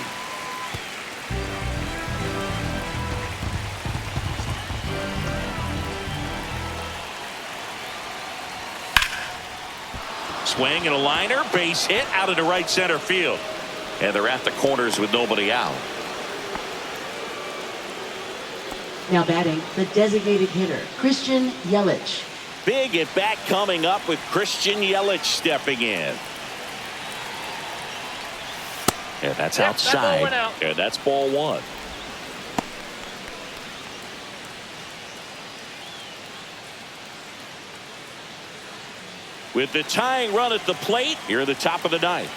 Swing and a liner, base hit out into right center field. And they're at the corners with nobody out. Now batting, the designated hitter, Christian Yelich. Big at bat coming up with Christian Yelich stepping in. And that's outside. And that's ball one. With the tying run at the plate, here at the top of the ninth.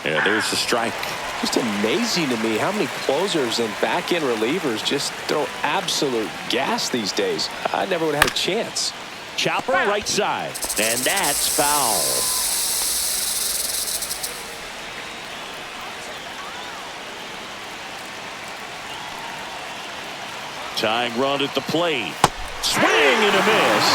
And there's the strike. Just amazing to me how many closers and back-end relievers just throw absolute gas these days. I never would have had a chance. Chopper right side. And that's foul. Tying run at the plate. Swing and a miss.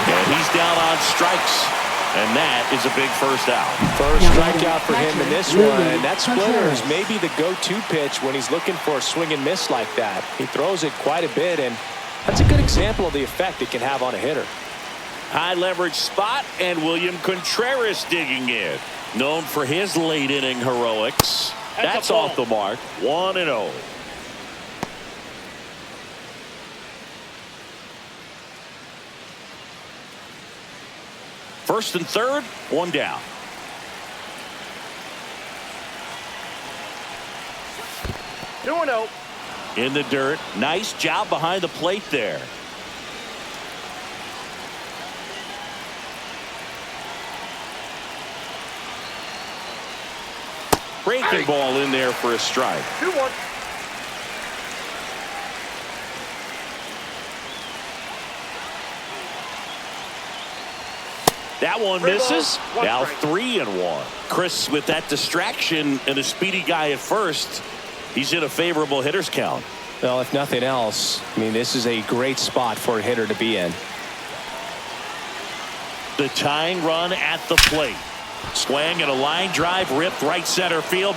And he's down on strikes. And that is a big first out. First strikeout for him in this one. That splitter is maybe the go-to pitch when he's looking for a swing and miss like that. He throws it quite a bit, and that's a good example of the effect it can have on a hitter. High leverage spot, and William Contreras digging in. Known for his late inning heroics. That's off the mark. 1-0. First and third, one down. Two and oh. In the dirt. Nice job behind the plate there. Breaking ball in there for a strike. 2-1. That one misses. Now 3-1. Chris, with that distraction and a speedy guy at first, he's in a favorable hitter's count. Well, if nothing else, I mean, this is a great spot for a hitter to be in. The tying run at the plate. Swing and a line drive ripped right center field.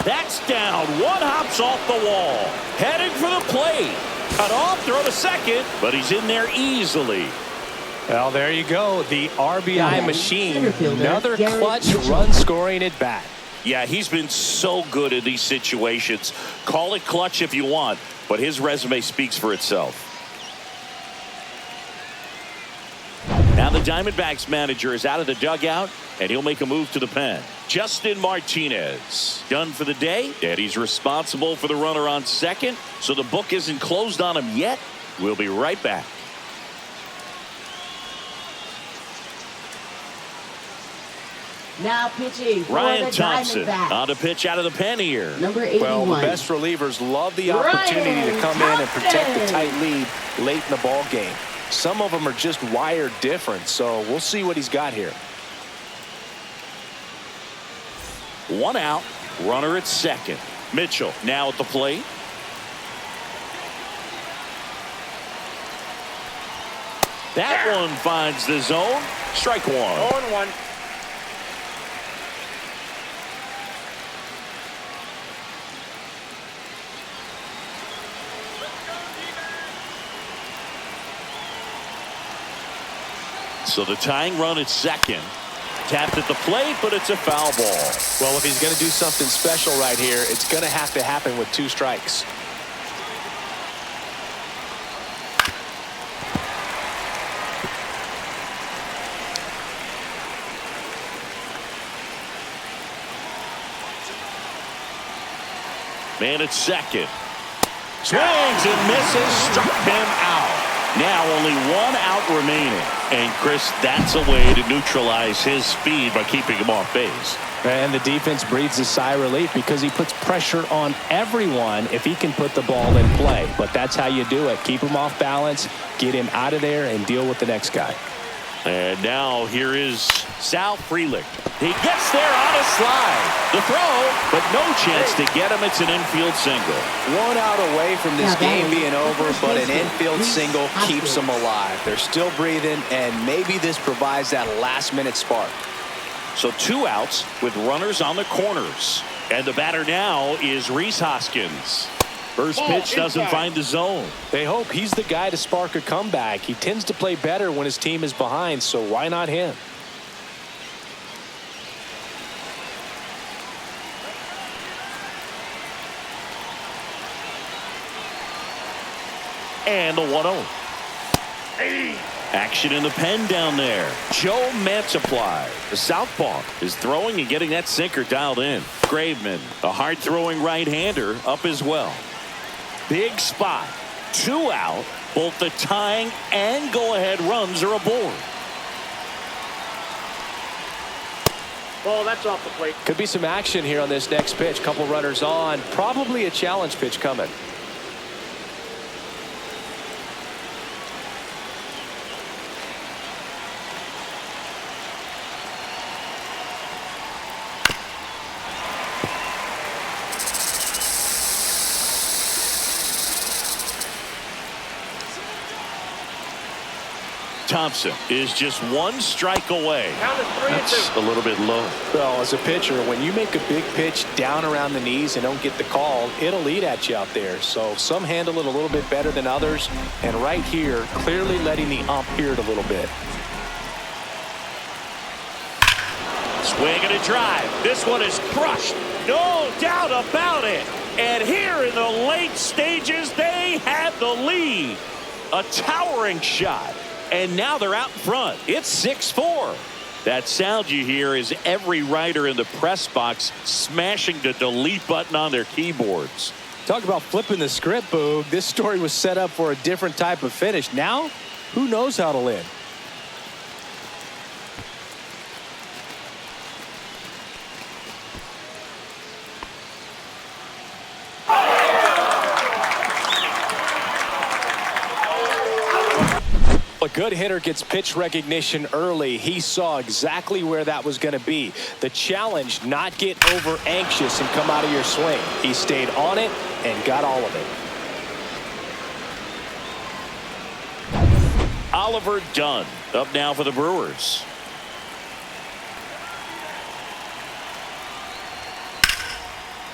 That's down. One hops off the wall. Heading for the plate. Cut off, throw to second, but he's in there easily. Well, there you go. The RBI machine. Another clutch run scoring at bat. Yeah, he's been so good in these situations. Call it clutch if you want, but his resume speaks for itself. Now the Diamondbacks manager is out of the dugout, and he'll make a move to the pen. Justin Martinez done for the day, and he's responsible for the runner on second, so the book isn't closed on him yet. We'll be right back. Now pitching for Ryan the Thompson Diamondbacks. on to pitch out of the pen here. Number 81. Well, the best relievers love the opportunity to come in and protect the tight lead late in the ball game. Some of them are just wired different, so we'll see what he's got here. One out, runner at second. Mitchell now at the plate. That one finds the zone. Strike one. 0-1. So the tying run at second. Tapped at the plate, but it's a foul ball. Well, if he's going to do something special right here, it's going to have to happen with 2 strikes. Man at second. Swings and misses. Struck him out. Now only 1 out remaining. And, Chris, that's a way to neutralize his speed by keeping him off base. And the defense breathes a sigh of relief because he puts pressure on everyone if he can put the ball in play. But that's how you do it. Keep him off balance, get him out of there, and deal with the next guy. And now here is Sal Frelick. He gets there on a slide. The throw, but no chance to get him. It's an infield single. 1 out away from this Now, game Barry, being over, first but an baseman, infield Reese single keeps them Hoskins. alive. They're still breathing, and maybe this provides that last-minute spark. So 2 outs with runners on the corners. And the batter now is Reese Hoskins. First pitch doesn't find the zone. They hope he's the guy to spark a comeback. He tends to play better when his team is behind, so why not him? And the 1-0. Action in the pen down there. Joe Mantiply, the southpaw, is throwing and getting that sinker dialed in. Graveman, a hard-throwing right-hander, up as well. Big spot. 2 out. Both the tying and go-ahead runs are aboard. Ball, that's off the plate. Could be some action here on this next pitch. Couple runners on. Probably a challenge pitch coming. Thompson is just 1 strike away. Count is 3-2. A little bit low. Well, as a pitcher, when you make a big pitch down around the knees and don't get the call, it'll eat at you out there. So some handle it a little bit better than others. And right here, clearly letting the ump hear it a little bit. Swing and a drive. This one is crushed. No doubt about it. And here in the late stages, they have the lead. A towering shot. And now they're out in front. It's 6-4. That sound you hear is every writer in the press box smashing the delete button on their keyboards. Talk about flipping the script, Boog. This story was set up for a different type of finish. Now, who knows how to end? A good hitter gets pitch recognition early. He saw exactly where that was going to be. The challenge, not get over anxious and come out of your swing. He stayed on it and got all of it. Oliver Dunn up now for the Brewers.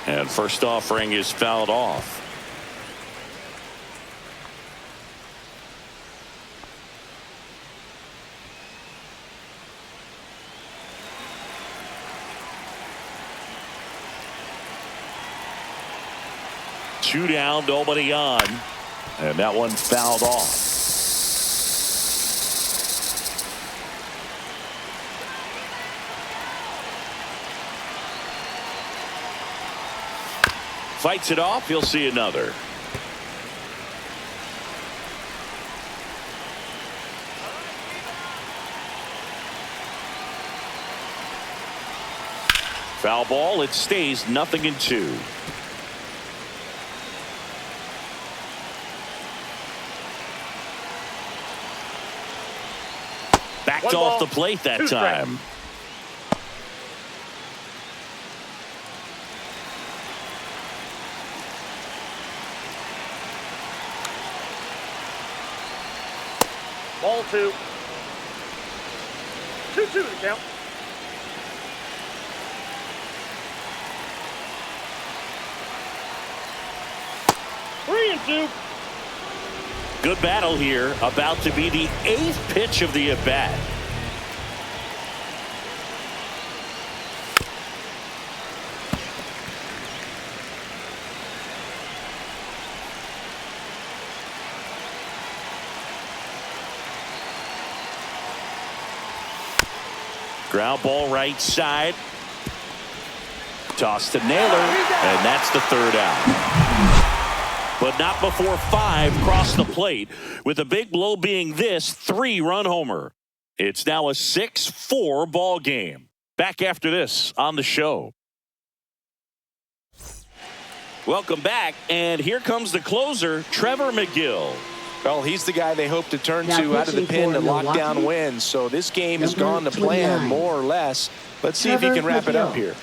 And first offering is fouled off. Two down, nobody on. And that one fouled off. Fights it off. He'll see another. Foul ball. It stays 0-2. Backed off the plate that time. Ball 2. 2-2 to count. Three and 2. Good battle here. About to be the 8th pitch of the at-bat. Ground ball right side. Toss to Naylor, and that's the 3rd out. but not before 5 cross the plate, with the big blow being this 3-run homer. It's now a 6-4 ball game. Back after this on the show. Welcome back, and here comes the closer, Trevor McGill. Well, he's the guy they hope to turn Now to out of the pitching pen for to lock Milwaukee, down wins. So this game has gone to number plan 29, more or less. Let's see if he can wrap it up here.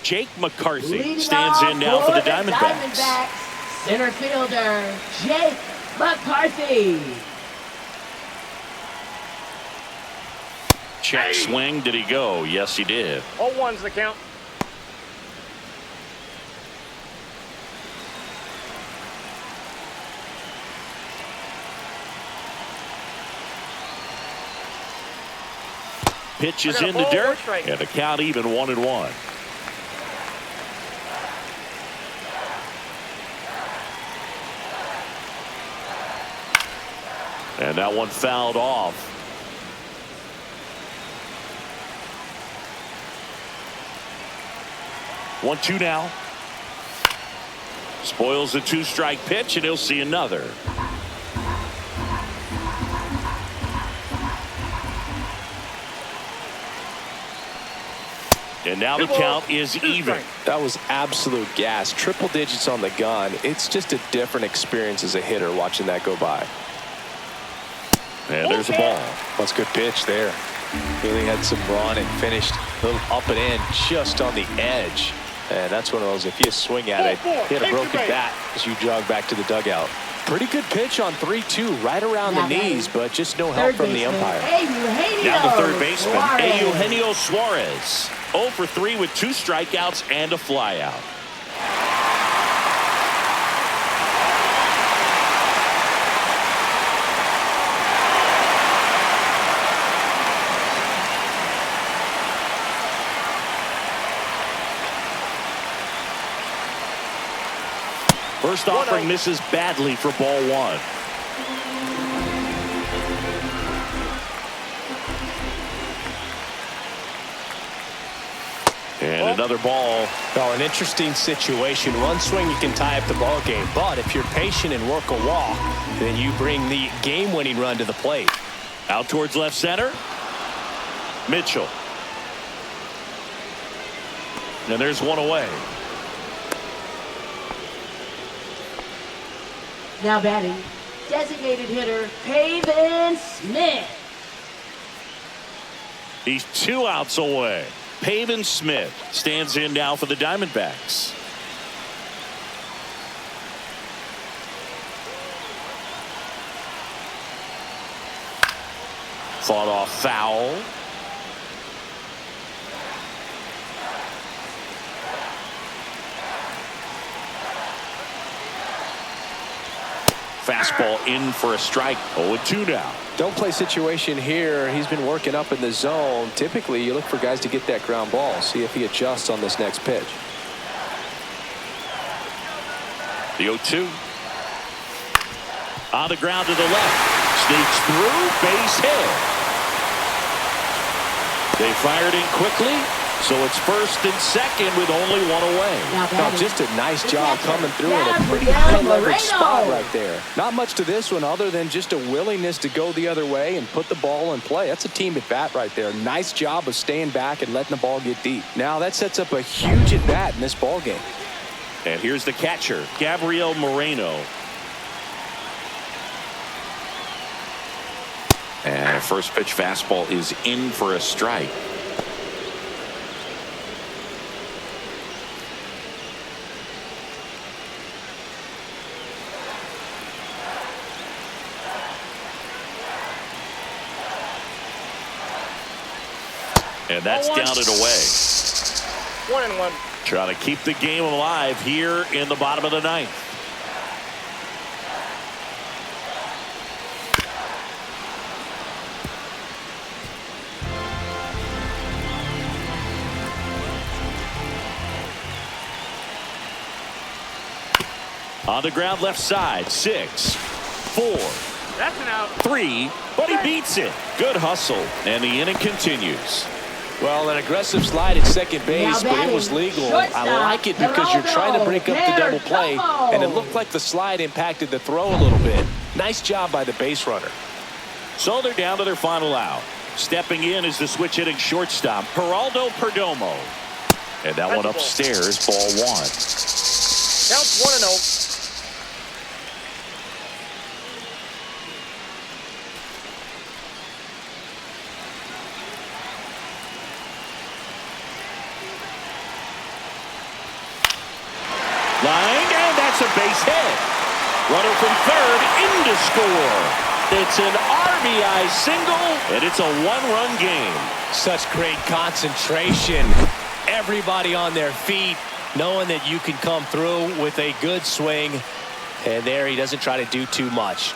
Jake McCarthy Leading stands off in now for the Diamondbacks. Diamondbacks, center fielder, Jake McCarthy. Check swing. Did he go? Yes, he did. 0-1's the count. Pitch is I got a in the ball, dirt, one strike. and the count even 1-1. And that one fouled off. One, two now. Spoils the 2-strike pitch, and he'll see another. And now the count is even. That was absolute gas. Triple digits on the gun. It's just a different experience as a hitter watching that go by. And there's a ball. That's a good pitch there. Really had some run and finished a little up and in just on the edge. And that's one of those, if you swing at it, hit a broken bat as you jog back to the dugout. Pretty good pitch on 3-2, right around the knees, but just no help from the umpire. Now the third baseman, Eugenio Suarez. 0 for 3 with 2 strikeouts and a flyout. First offering misses badly for ball 1. And another ball. Oh, an interesting situation. One swing, you can tie up the ball game. But if you're patient and work a walk, then you bring the game-winning run to the plate. Out towards left center. Mitchell. And there's one away. Now batting, designated hitter, Pavin Smith. He's 2 outs away. Pavin Smith stands in now for the Diamondbacks. Fought off foul. Fastball in for a strike. 0-2 now. Don't play situation here. He's been working up in the zone. Typically, you look for guys to get that ground ball. See if he adjusts on this next pitch. The 0-2. On the ground to the left. Sneaks through. Base hit. They fired in quickly. So it's first and second with only 1 away. Now just a nice job coming through in a pretty high leverage spot right there. Not much to this one other than just a willingness to go the other way and put the ball in play. That's a team at bat right there. Nice job of staying back and letting the ball get deep. Now that sets up a huge at bat in this ball game. And here's the catcher, Gabriel Moreno. And first pitch fastball is in for a strike. And that's down and away. 1-1. Trying to keep the game alive here in the bottom of the 9th. On the ground left side. 6, 4. That's an out. 3, but he beats it. Good hustle, and the inning continues. Well, an aggressive slide at second base, Now but it batting, was legal. shortstop, I like it because you're trying to break up the double play, and it looked like the slide impacted the throw a little bit. Nice job by the base runner. So they're down to their final out. Stepping in is the switch hitting shortstop, Geraldo Perdomo. And that one upstairs, ball one. Counts 1-0. Line, and that's a base hit. Runner from third in to score. It's an RBI single, and it's a one-run game. Such great concentration. Everybody on their feet, knowing that you can come through with a good swing. And there he doesn't try to do too much.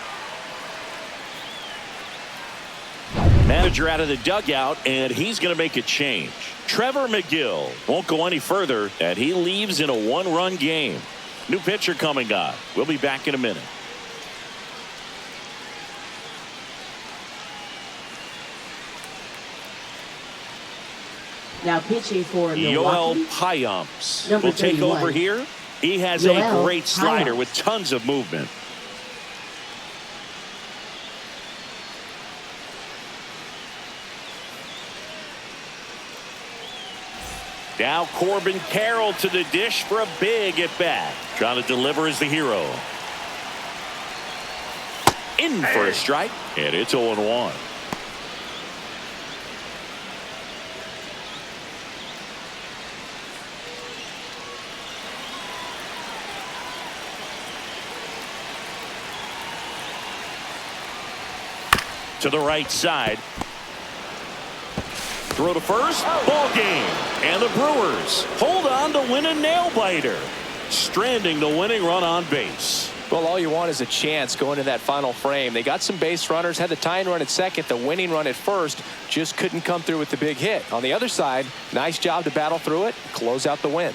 Manager out of the dugout, and he's going to make a change. Trevor McGill won't go any further, and he leaves in a one-run game. New pitcher coming on. We'll be back in a minute. Now pitching for Yoel Milwaukee. Payamps Number will take 31. over here. He has Yoel a great slider Payamps. with tons of movement. Now Corbin Carroll to the dish for a big at bat. Trying to deliver as the hero. In for a strike, and it's 0-1. To the right side. Throw to first. Ball game. And the Brewers hold on to win a nail-biter. Stranding the winning run on base. Well, all you want is a chance going to that final frame. They got some base runners, had the tying run at second, the winning run at first, just couldn't come through with the big hit. On the other side, nice job to battle through it, close out the win.